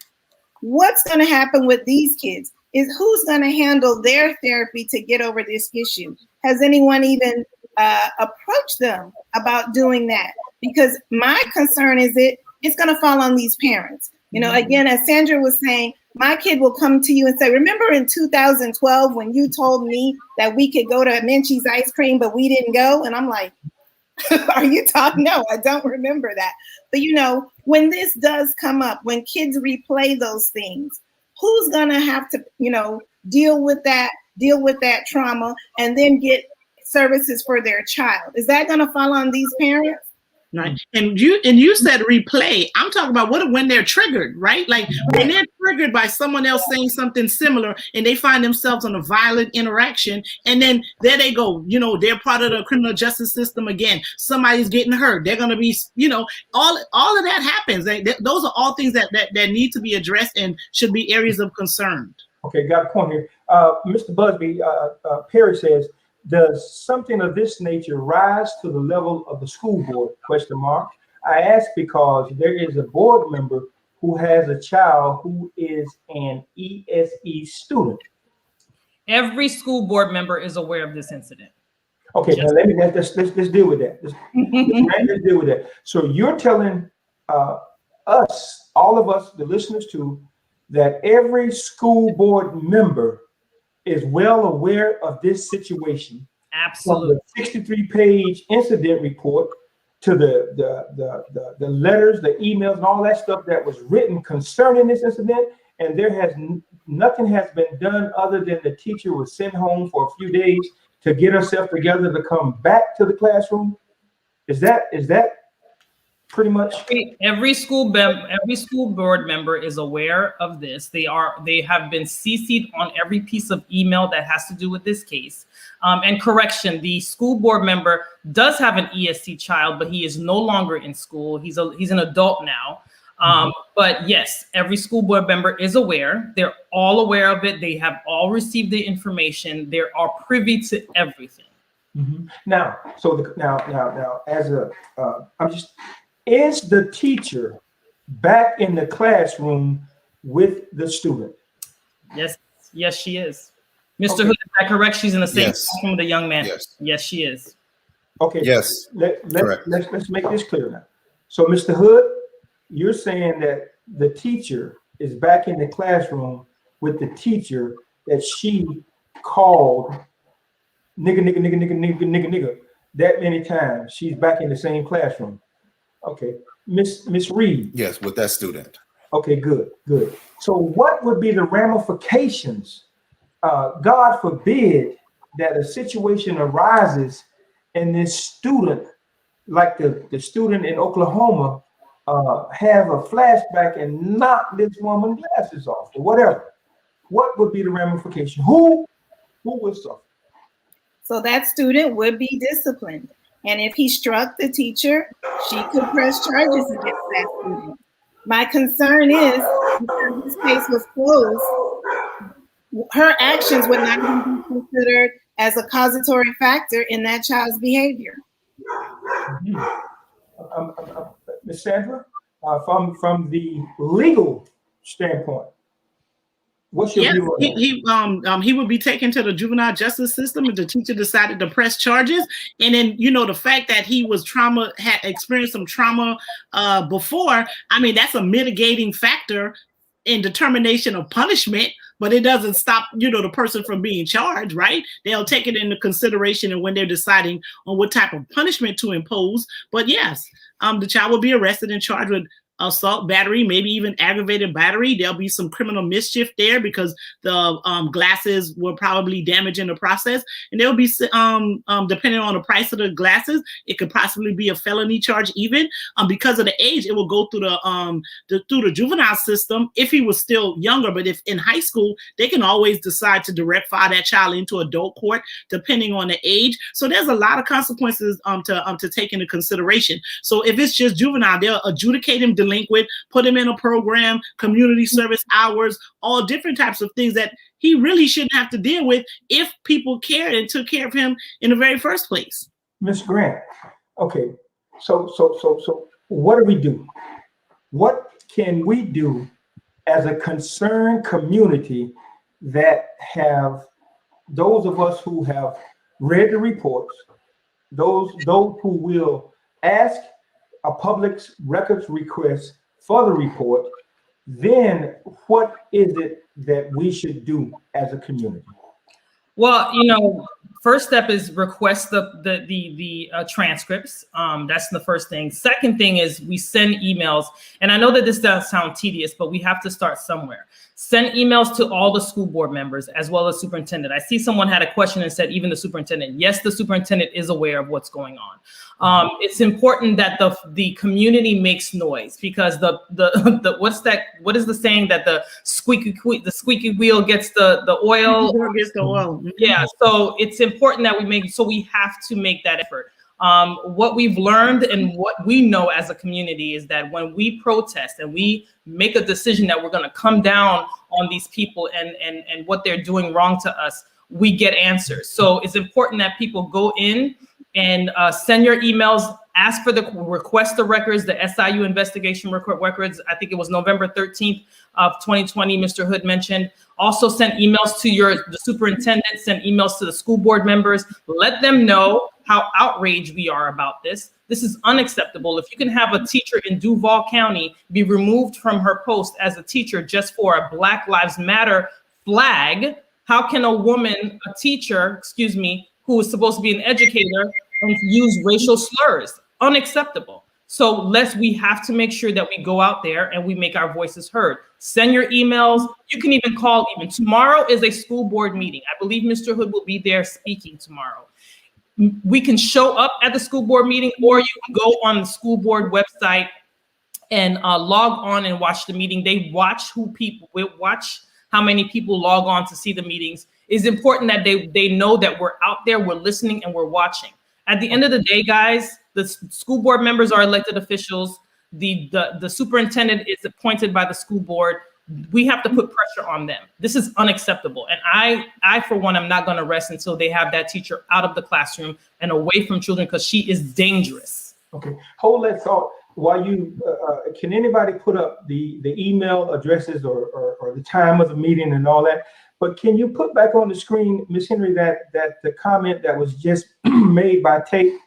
What's going to happen with these kids is who's going to handle their therapy to get over this issue? Has anyone even approached them about doing that? Because my concern is it's going to fall on these parents. Again, as Sandra was saying, my kid will come to you and say, remember in 2012 when you told me that we could go to Menchie's ice cream, but we didn't go? And I'm like, are you talking? No, I don't remember that. But when this does come up, when kids replay those things, who's going to have to, deal with that trauma and then get services for their child? Is that going to fall on these parents? Right. And you said replay. I'm talking about when they're triggered, right? Like when they're triggered by someone else saying something similar and they find themselves in a violent interaction, and then there they go, they're part of the criminal justice system again. Somebody's getting hurt. They're going to be, all of that happens. Those are all things that need to be addressed and should be areas of concern. Okay, got a point here. Mr. Busby, Perry says, does something of this nature rise to the level of the school board? ? I ask because there is a board member who has a child who is an ESE student. Every school board member is aware of this incident. Okay, now let's deal with that. Let's deal with that. So you're telling us, all of us, the listeners too, that every school board member is well aware of this situation. Absolutely. From the 63-page incident report to the letters, the emails, and all that stuff that was written concerning this incident, and nothing has been done other than the teacher was sent home for a few days to get herself together to come back to the classroom. Is that pretty much? Every school board member is aware of this. They have been CC'd on every piece of email that has to do with this case. And correction, the school board member does have an ESC child, but he is no longer in school. He's an adult now. But yes, every school board member is aware. They're all aware of it. They have all received the information. They are privy to everything. Now, so now, as a, is the teacher back in the classroom with the student? Yes, she is. Mr. Okay. Hood, is that correct? She's in the same Yes. classroom with the young man. Yes. Yes, she is. Okay. Yes. Correct. Let's make this clear now. So, Mr. Hood, you're saying that the teacher is back in the classroom with the teacher that she called nigga that many times. She's back in the same classroom. Okay. Miss Reed. Yes, with that student. Okay, good. So what would be the ramifications? God forbid that a situation arises and this student, like the student in Oklahoma, have a flashback and knock this woman's glasses off or whatever. What would be the ramification? Who would suffer? So that student would be disciplined. And if he struck the teacher, she could press charges against that student. My concern is, because this case was closed, her actions would not be considered as a causatory factor in that child's behavior. Ms. Sandra, from the legal standpoint, what's your view on that? He would be taken to the juvenile justice system if the teacher decided to press charges. And then, the fact that he was had experienced some trauma before, that's a mitigating factor in determination of punishment, but it doesn't stop, the person from being charged, right? They'll take it into consideration and when they're deciding on what type of punishment to impose. But yes, the child will be arrested and charged with assault, battery, maybe even aggravated battery. There'll be some criminal mischief there because the glasses were probably damaged in the process. And there'll be, depending on the price of the glasses, it could possibly be a felony charge even. Because of the age, it will go through the juvenile system if he was still younger. But if in high school, they can always decide to direct file that child into adult court, depending on the age. So there's a lot of consequences to take into consideration. So if it's just juvenile, they'll adjudicate him delinquent, put him in a program, community service hours, all different types of things that he really shouldn't have to deal with if people cared and took care of him in the very first place. Ms. Grant, okay, so what do we do? What can we do as a concerned community that have those of us who have read the reports, those who will ask a public records request for the report, then what is it that we should do as a community? Well, first step is request the transcripts. That's the first thing. Second thing is we send emails. And I know that this does sound tedious, but we have to start somewhere. Send emails to all the school board members as well as superintendent. I see someone had a question and said even the superintendent. Yes, the superintendent is aware of what's going on. It's important that the community makes noise because what is the saying that the squeaky wheel gets the oil? Gets the oil. Yeah, so it's important that we have to make that effort. What we've learned and what we know as a community is that when we protest and we make a decision that we're going to come down on these people and what they're doing wrong to us, we get answers. So it's important that people go in and send your emails, ask for the request the records, the SIU investigation records. I think it was November 13th of 2020, Mr. Hood mentioned. Also send emails to the superintendent, send emails to the school board members. Let them know how outraged we are about this. This is unacceptable. If you can have a teacher in Duval County be removed from her post as a teacher just for a Black Lives Matter flag, how can a teacher, who is supposed to be an educator and use racial slurs? Unacceptable. So we have to make sure that we go out there and we make our voices heard. Send your emails. You can even call. Even tomorrow is a school board meeting. I believe Mr. Hood will be there speaking tomorrow. We can show up at the school board meeting, or you can go on the school board website and log on and watch the meeting. They watch how many people log on to see the meetings. It's important that they know that we're out there, we're listening, and we're watching. At the end of the day, guys, the school board members are elected officials. The superintendent is appointed by the school board. we have to put pressure on them. This is unacceptable. And I for one, am not going to rest until they have that teacher out of the classroom and away from children, because she is dangerous. Okay, hold that thought while you, can anybody put up the email addresses or the time of the meeting and all that? But can you put back on the screen, Ms. Henry, that the comment that was just made by Tay?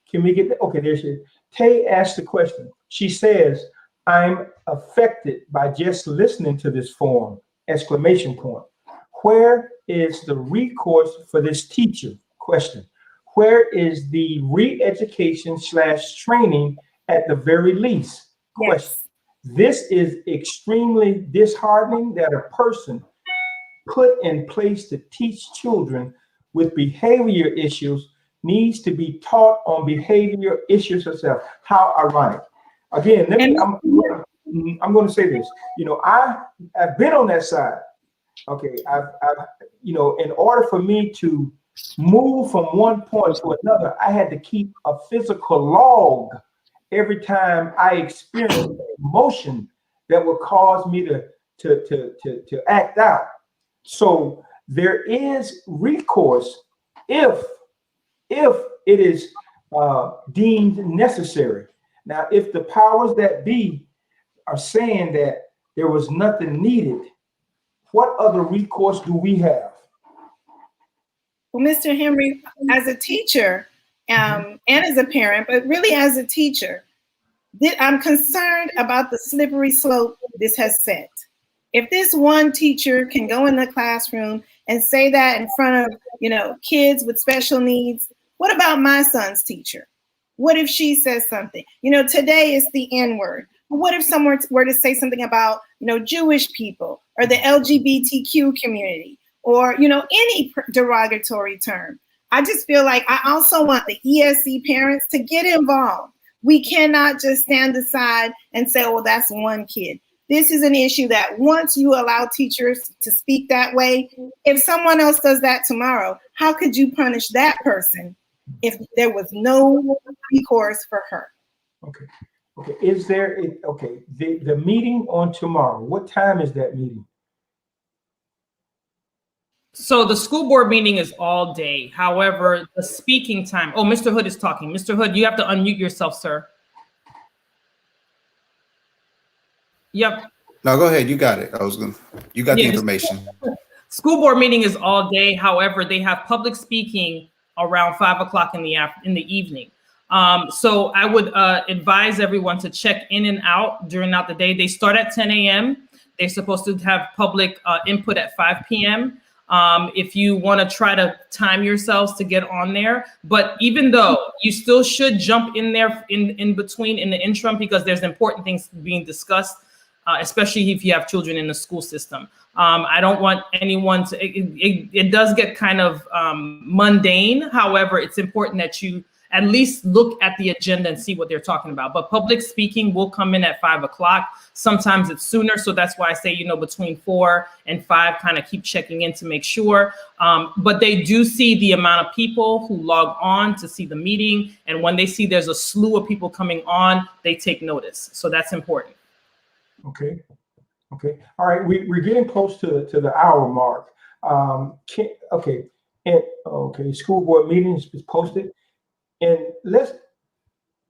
Can we get that? Okay, there she is. Tay asked the question. She says, I'm affected by just listening to this forum, exclamation point. Where is the recourse for this teacher? Question. Where is the re-education / training at the very least? Question. Yes. This is extremely disheartening that a person put in place to teach children with behavior issues needs to be taught on behavior issues herself. How ironic. Again, I'm going to say this. You know, I've been on that side. Okay, I've you know, in order for me to move from one point to another, I had to keep a physical log every time I experienced emotion that would cause me to act out. So there is recourse if it is deemed necessary. Now, if the powers that be are saying that there was nothing needed, what other recourse do we have? Well, Mr. Henry, as a teacher and as a parent, but really as a teacher, I'm concerned about the slippery slope this has set. If this one teacher can go in the classroom and say that in front of, you know, kids with special needs, what about my son's teacher? What if she says something? You know, today is the N word. What if someone were to say something about, you know, Jewish people or the LGBTQ community or, you know, any derogatory term? I just feel like I also want the ESC parents to get involved. We cannot just stand aside and say, well, that's one kid. This is an issue that once you allow teachers to speak that way, if someone else does that tomorrow, how could you punish that person if there was no recourse for her? Okay. Okay. Is there, okay, the meeting on tomorrow, what time is that meeting? So the school board meeting is all day. However, the speaking time, oh, Mr. Hood is talking. Mr. Hood, you have to unmute yourself, sir. Yep. No, go ahead. You got it. You got the information. School board meeting is all day. However, they have public speaking around 5 o'clock in the evening. So I would advise everyone to check in and out during the day. They start at 10 a.m. They're supposed to have public input at 5 p.m. If you want to try to time yourselves to get on there. But even though you still should jump in there in between in the interim, because there's important things being discussed, especially if you have children in the school system. I don't want anyone to, it does get kind of mundane. However, it's important that you at least look at the agenda and see what they're talking about. But public speaking will come in at 5 o'clock. Sometimes it's sooner. So that's why I say, you know, between 4 and 5, kind of keep checking in to make sure. But they do see the amount of people who log on to see the meeting. And when they see there's a slew of people coming on, they take notice. So that's important. Okay. Okay. All right. We're getting close to the hour mark. School board meetings is posted. And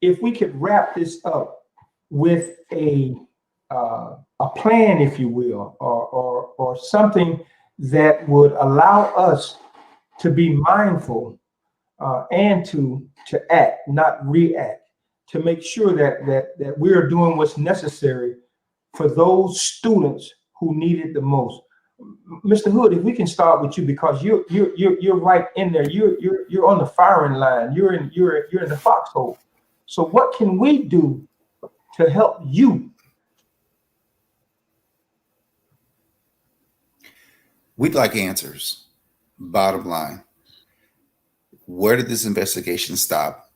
if we could wrap this up with a plan, if you will, or something that would allow us to be mindful and to act, not react, to make sure that we're doing what's necessary for those students who need it the most. Mr. Hood, if we can start with you, because you're right in there. You're on the firing line. You're in the foxhole. So what can we do to help you? We'd like answers. Bottom line, where did this investigation stop?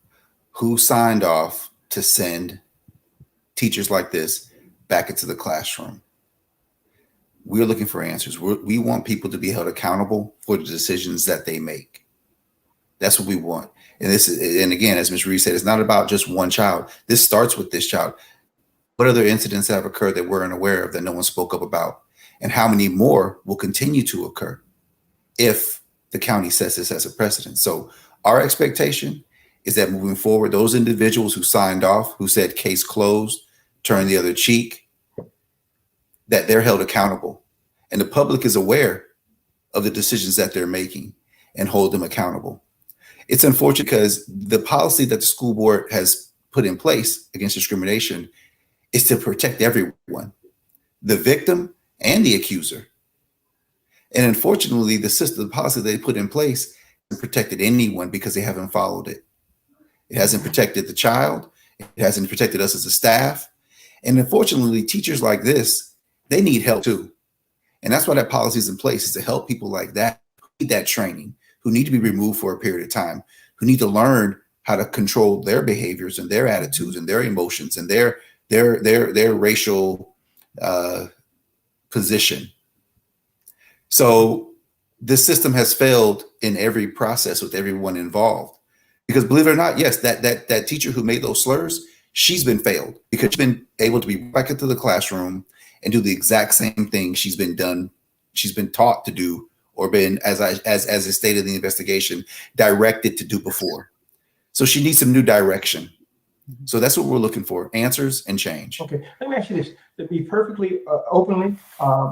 Who signed off to send teachers like this back into the classroom? We're looking for answers. We want people to be held accountable for the decisions that they make. That's what we want. And again, as Ms. Reed said, it's not about just one child. This starts with this child. What other incidents have occurred that we're unaware of that no one spoke up about? And how many more will continue to occur if the county sets this as a precedent? So our expectation is that moving forward, those individuals who signed off, who said case closed, turn the other cheek, that they're held accountable. And the public is aware of the decisions that they're making and hold them accountable. It's unfortunate because the policy that the school board has put in place against discrimination is to protect everyone, the victim and the accuser. And unfortunately, the policy they put in place hasn't protected anyone because they haven't followed it. It hasn't protected the child. It hasn't protected us as a staff. And unfortunately, teachers like this, they need help too. And that's why that policy is in place, is to help people like that, who need that training, who need to be removed for a period of time, who need to learn how to control their behaviors and their attitudes and their emotions and their racial position. So this system has failed in every process with everyone involved. Because believe it or not, yes, that teacher who made those slurs, she's been failed because she's been able to be back into the classroom and do the exact same thing she's been taught to do, or been, as is stated in the investigation, directed to do before. So she needs some new direction. So that's what we're looking for, answers and change. Okay, let me ask you this, to be perfectly openly,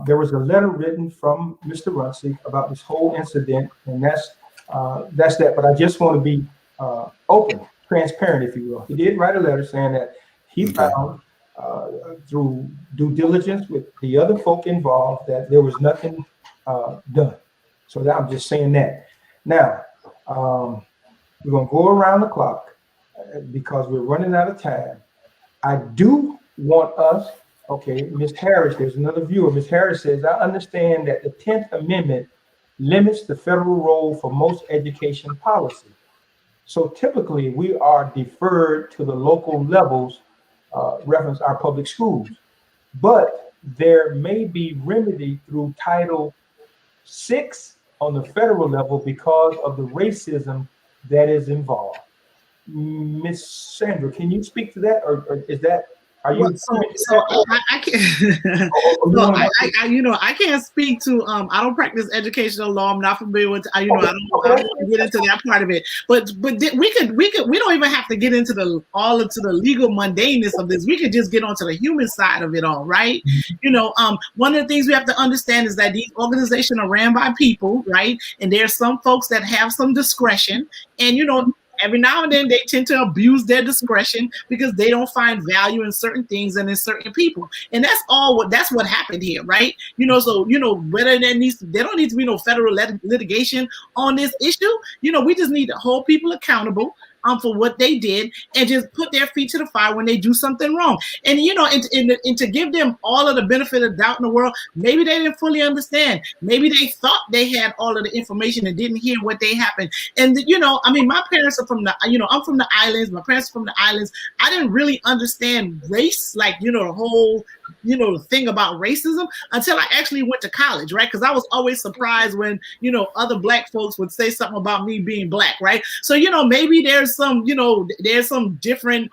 there was a letter written from Mr. Runcie about this whole incident, and that's that, but I just want to be open, transparent, if you will. He did write a letter saying that he found through due diligence with the other folk involved that there was nothing done. So that, I'm just saying that. Now, we're going to go around the clock because we're running out of time. I do want us, okay, Ms. Harris, there's another viewer. Ms. Harris says, I understand that the 10th Amendment limits the federal role for most education policy. So typically we are deferred to the local levels, reference our public schools, but there may be remedy through Title VI on the federal level because of the racism that is involved. Ms. Sandra, can you speak to that, or is that, are you? I can't. I can't speak to. I don't practice educational law. I'm not familiar with. I don't get into that part of it. But we don't even have to get into the legal mundaneness of this. We could just get onto the human side of it all, right? One of the things we have to understand is that these organizations are ran by people, right? And there's some folks that have some discretion, and every now and then they tend to abuse their discretion because they don't find value in certain things and in certain people. And that's what happened here, right? So whether there don't need to be no federal litigation on this issue. We just need to hold people accountable for what they did and just put their feet to the fire when they do something wrong. And and to give them all of the benefit of doubt in the world, maybe they didn't fully understand. Maybe they thought they had all of the information and didn't hear what they happened. And my parents are from the, I'm from the islands. My parents are from the islands. I didn't really understand race, like the whole thing about racism until I actually went to college, right? Because I was always surprised when other Black folks would say something about me being Black, right? So maybe there's some different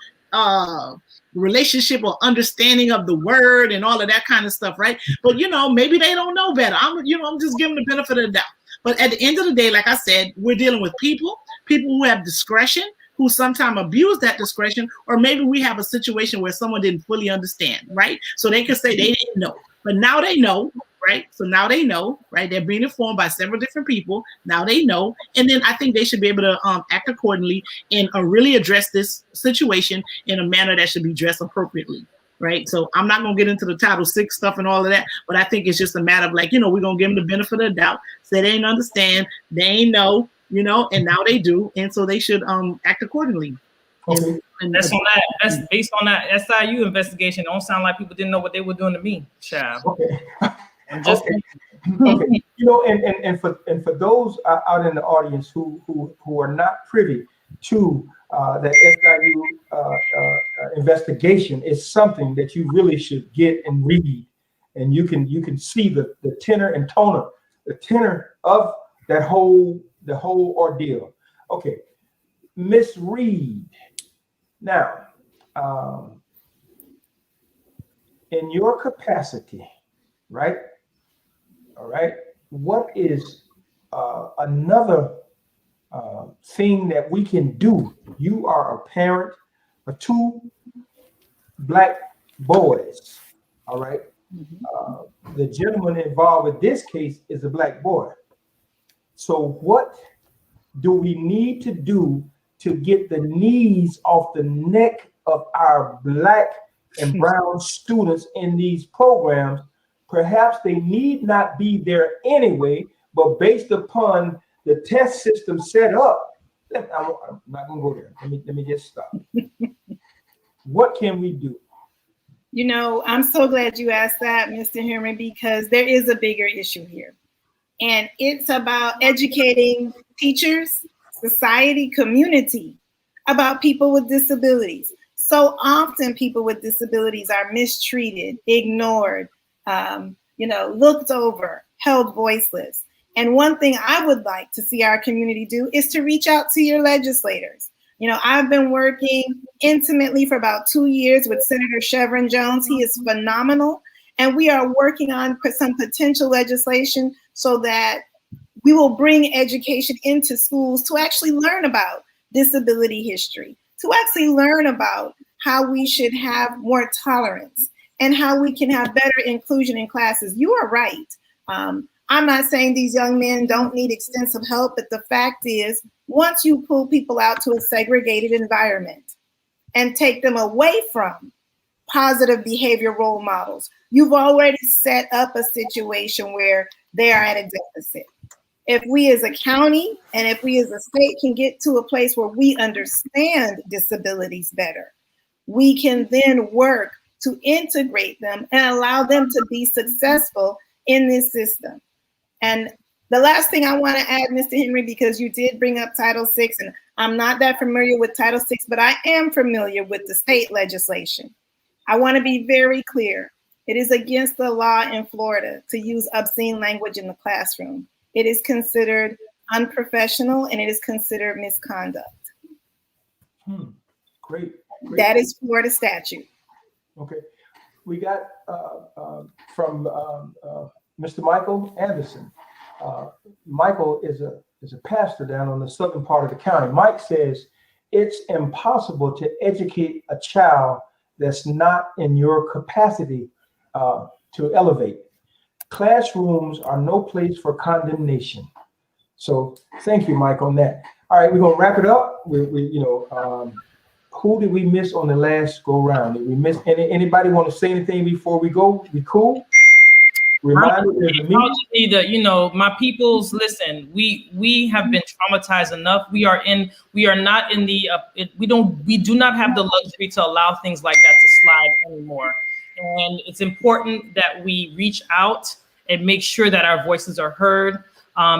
relationship or understanding of the word and all of that kind of stuff, right? But maybe they don't know better. I'm just giving the benefit of the doubt. But at the end of the day, like I said, we're dealing with people who have discretion, who sometimes abuse that discretion, or maybe we have a situation where someone didn't fully understand, right? So they could say they didn't know, but now they know, right? So now they know, right? They're being informed by several different people. Now they know. And then I think they should be able to act accordingly and really address this situation in a manner that should be addressed appropriately, right? So I'm not going to get into the Title VI stuff and all of that, but I think it's just a matter of we're going to give them the benefit of the doubt, say they didn't understand, they ain't know, and now they do. And so they should act accordingly. Okay. And that's based on that SIU investigation. It don't sound like people didn't know what they were doing to me, child. Okay. I'm just okay. And for those out in the audience who are not privy to the SIU investigation, is something that you really should get and read, and you can see the tenor and tenor of the whole ordeal. Okay, Miss Reed. Now, in your capacity, right? All right. What is another thing that we can do? You are a parent of 2 Black boys. All right. The gentleman involved with this case is a Black boy. So what do we need to do to get the knees off the neck of our Black and brown students in these programs? Perhaps they need not be there anyway, but based upon the test system set up, I'm not gonna go there. Let me just stop. What can we do? You know, I'm so glad you asked that, Mr. Henry, because there is a bigger issue here. And it's about educating teachers, society, community about people with disabilities. So often people with disabilities are mistreated, ignored, looked over, held voiceless. And one thing I would like to see our community do is to reach out to your legislators. You know, I've been working intimately for about 2 years with Senator Chevron Jones. He is phenomenal. And we are working on some potential legislation so that we will bring education into schools to actually learn about disability history, to actually learn about how we should have more tolerance and how we can have better inclusion in classes. You are right. I'm not saying these young men don't need extensive help, but the fact is, once you pull people out to a segregated environment and take them away from positive behavior role models, you've already set up a situation where they are at a deficit. If we as a county and if we as a state can get to a place where we understand disabilities better, we can then work to integrate them and allow them to be successful in this system. And the last thing I want to add, Mr. Henry, because you did bring up Title VI, and I'm not that familiar with Title VI, but I am familiar with the state legislation. I want to be very clear. It is against the law in Florida to use obscene language in the classroom. It is considered unprofessional and it is considered misconduct. Great. That is Florida statute. Okay. We got from Mr. Michael Anderson. Michael is a pastor down on the southern part of the county. Mike says it's impossible to educate a child that's not in your capacity to elevate. Classrooms are no place for condemnation. So thank you, Mike, on that. All right, we're gonna wrap it up. Who did we miss on the last go round? Did we miss anybody want to say anything before we go? We cool? My peoples, listen, we have been traumatized enough. We do not have the luxury to allow things like that to slide anymore. And it's important that we reach out and make sure that our voices are heard.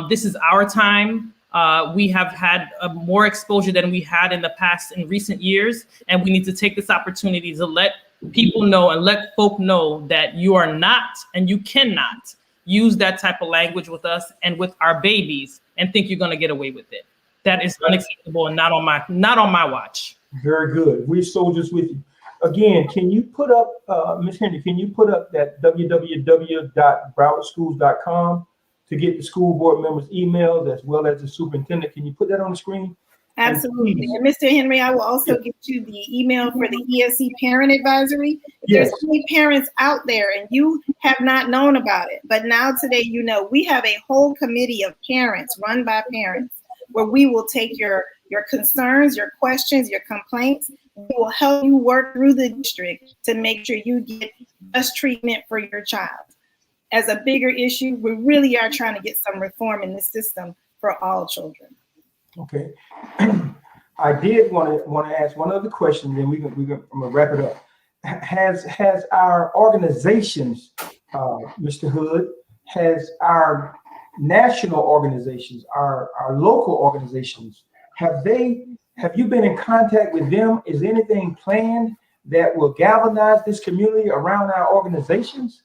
This is our time. We have had more exposure than we had in the past in recent years. And we need to take this opportunity to let people know and let folk know that you are not and you cannot use that type of language with us and with our babies and think you're going to get away with it. That is unacceptable and not on my watch. Very good. We're soldiers with you. Again, can you put up, Ms. Henry, can you put up that www.browardschools.com to get the school board members' emails as well as the superintendent? Can you put that on the screen? Absolutely. And Mr. Henry, I will also get you the email for the ESC Parent Advisory. If there's any parents out there and you have not known about it, but now today you know, we have a whole committee of parents run by parents where we will take your concerns, your questions, your complaints. We will help you work through the district to make sure you get just treatment for your child. As a bigger issue, we really are trying to get some reform in this system for all children. Okay. I did want to ask one other question, then I'm gonna wrap it up. Has our organizations, Mr. Hood, has our national organizations, our local organizations, have you been in contact with them? Is anything planned that will galvanize this community around our organizations?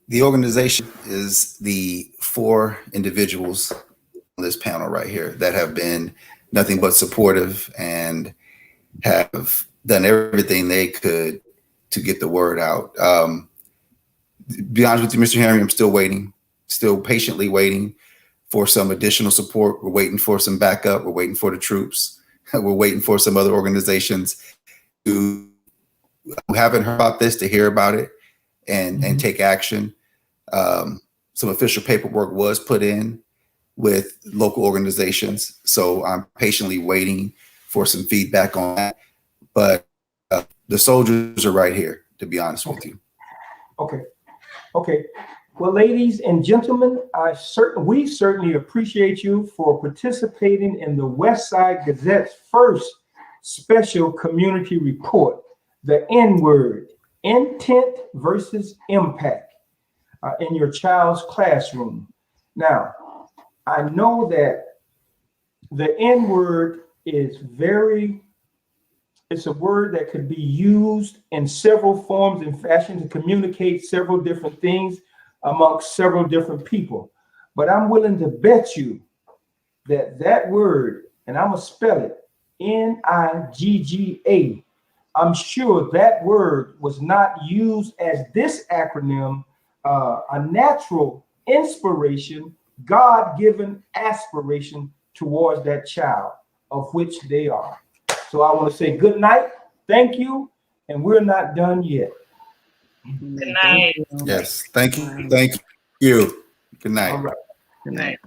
The organization is the 4 individuals on this panel right here that have been nothing but supportive and have done everything they could to get the word out. Be honest with you, Mr. Henry, I'm still waiting, still patiently waiting for some additional support. We're waiting for some backup. We're waiting for the troops. We're waiting for some other organizations who haven't heard about this to hear about it and take action. Some official paperwork was put in with local organizations. So I'm patiently waiting for some feedback on that. But the soldiers are right here, to be honest with you. Okay. Okay. Well, ladies and gentlemen, we certainly appreciate you for participating in the Westside Gazette's first special community report, the N-word, intent versus impact, in your child's classroom. Now, I know that the N-word is it's a word that could be used in several forms and fashion to communicate several different things amongst several different people. But I'm willing to bet you that word, and I'm gonna spell it, N-I-G-G-A, I'm sure that word was not used as this acronym, a natural inspiration, God-given aspiration towards that child of which they are. So I want to say good night, thank you, and we're not done yet. Good night. Yes, thank you. Thank you. Good night. All right. Good night.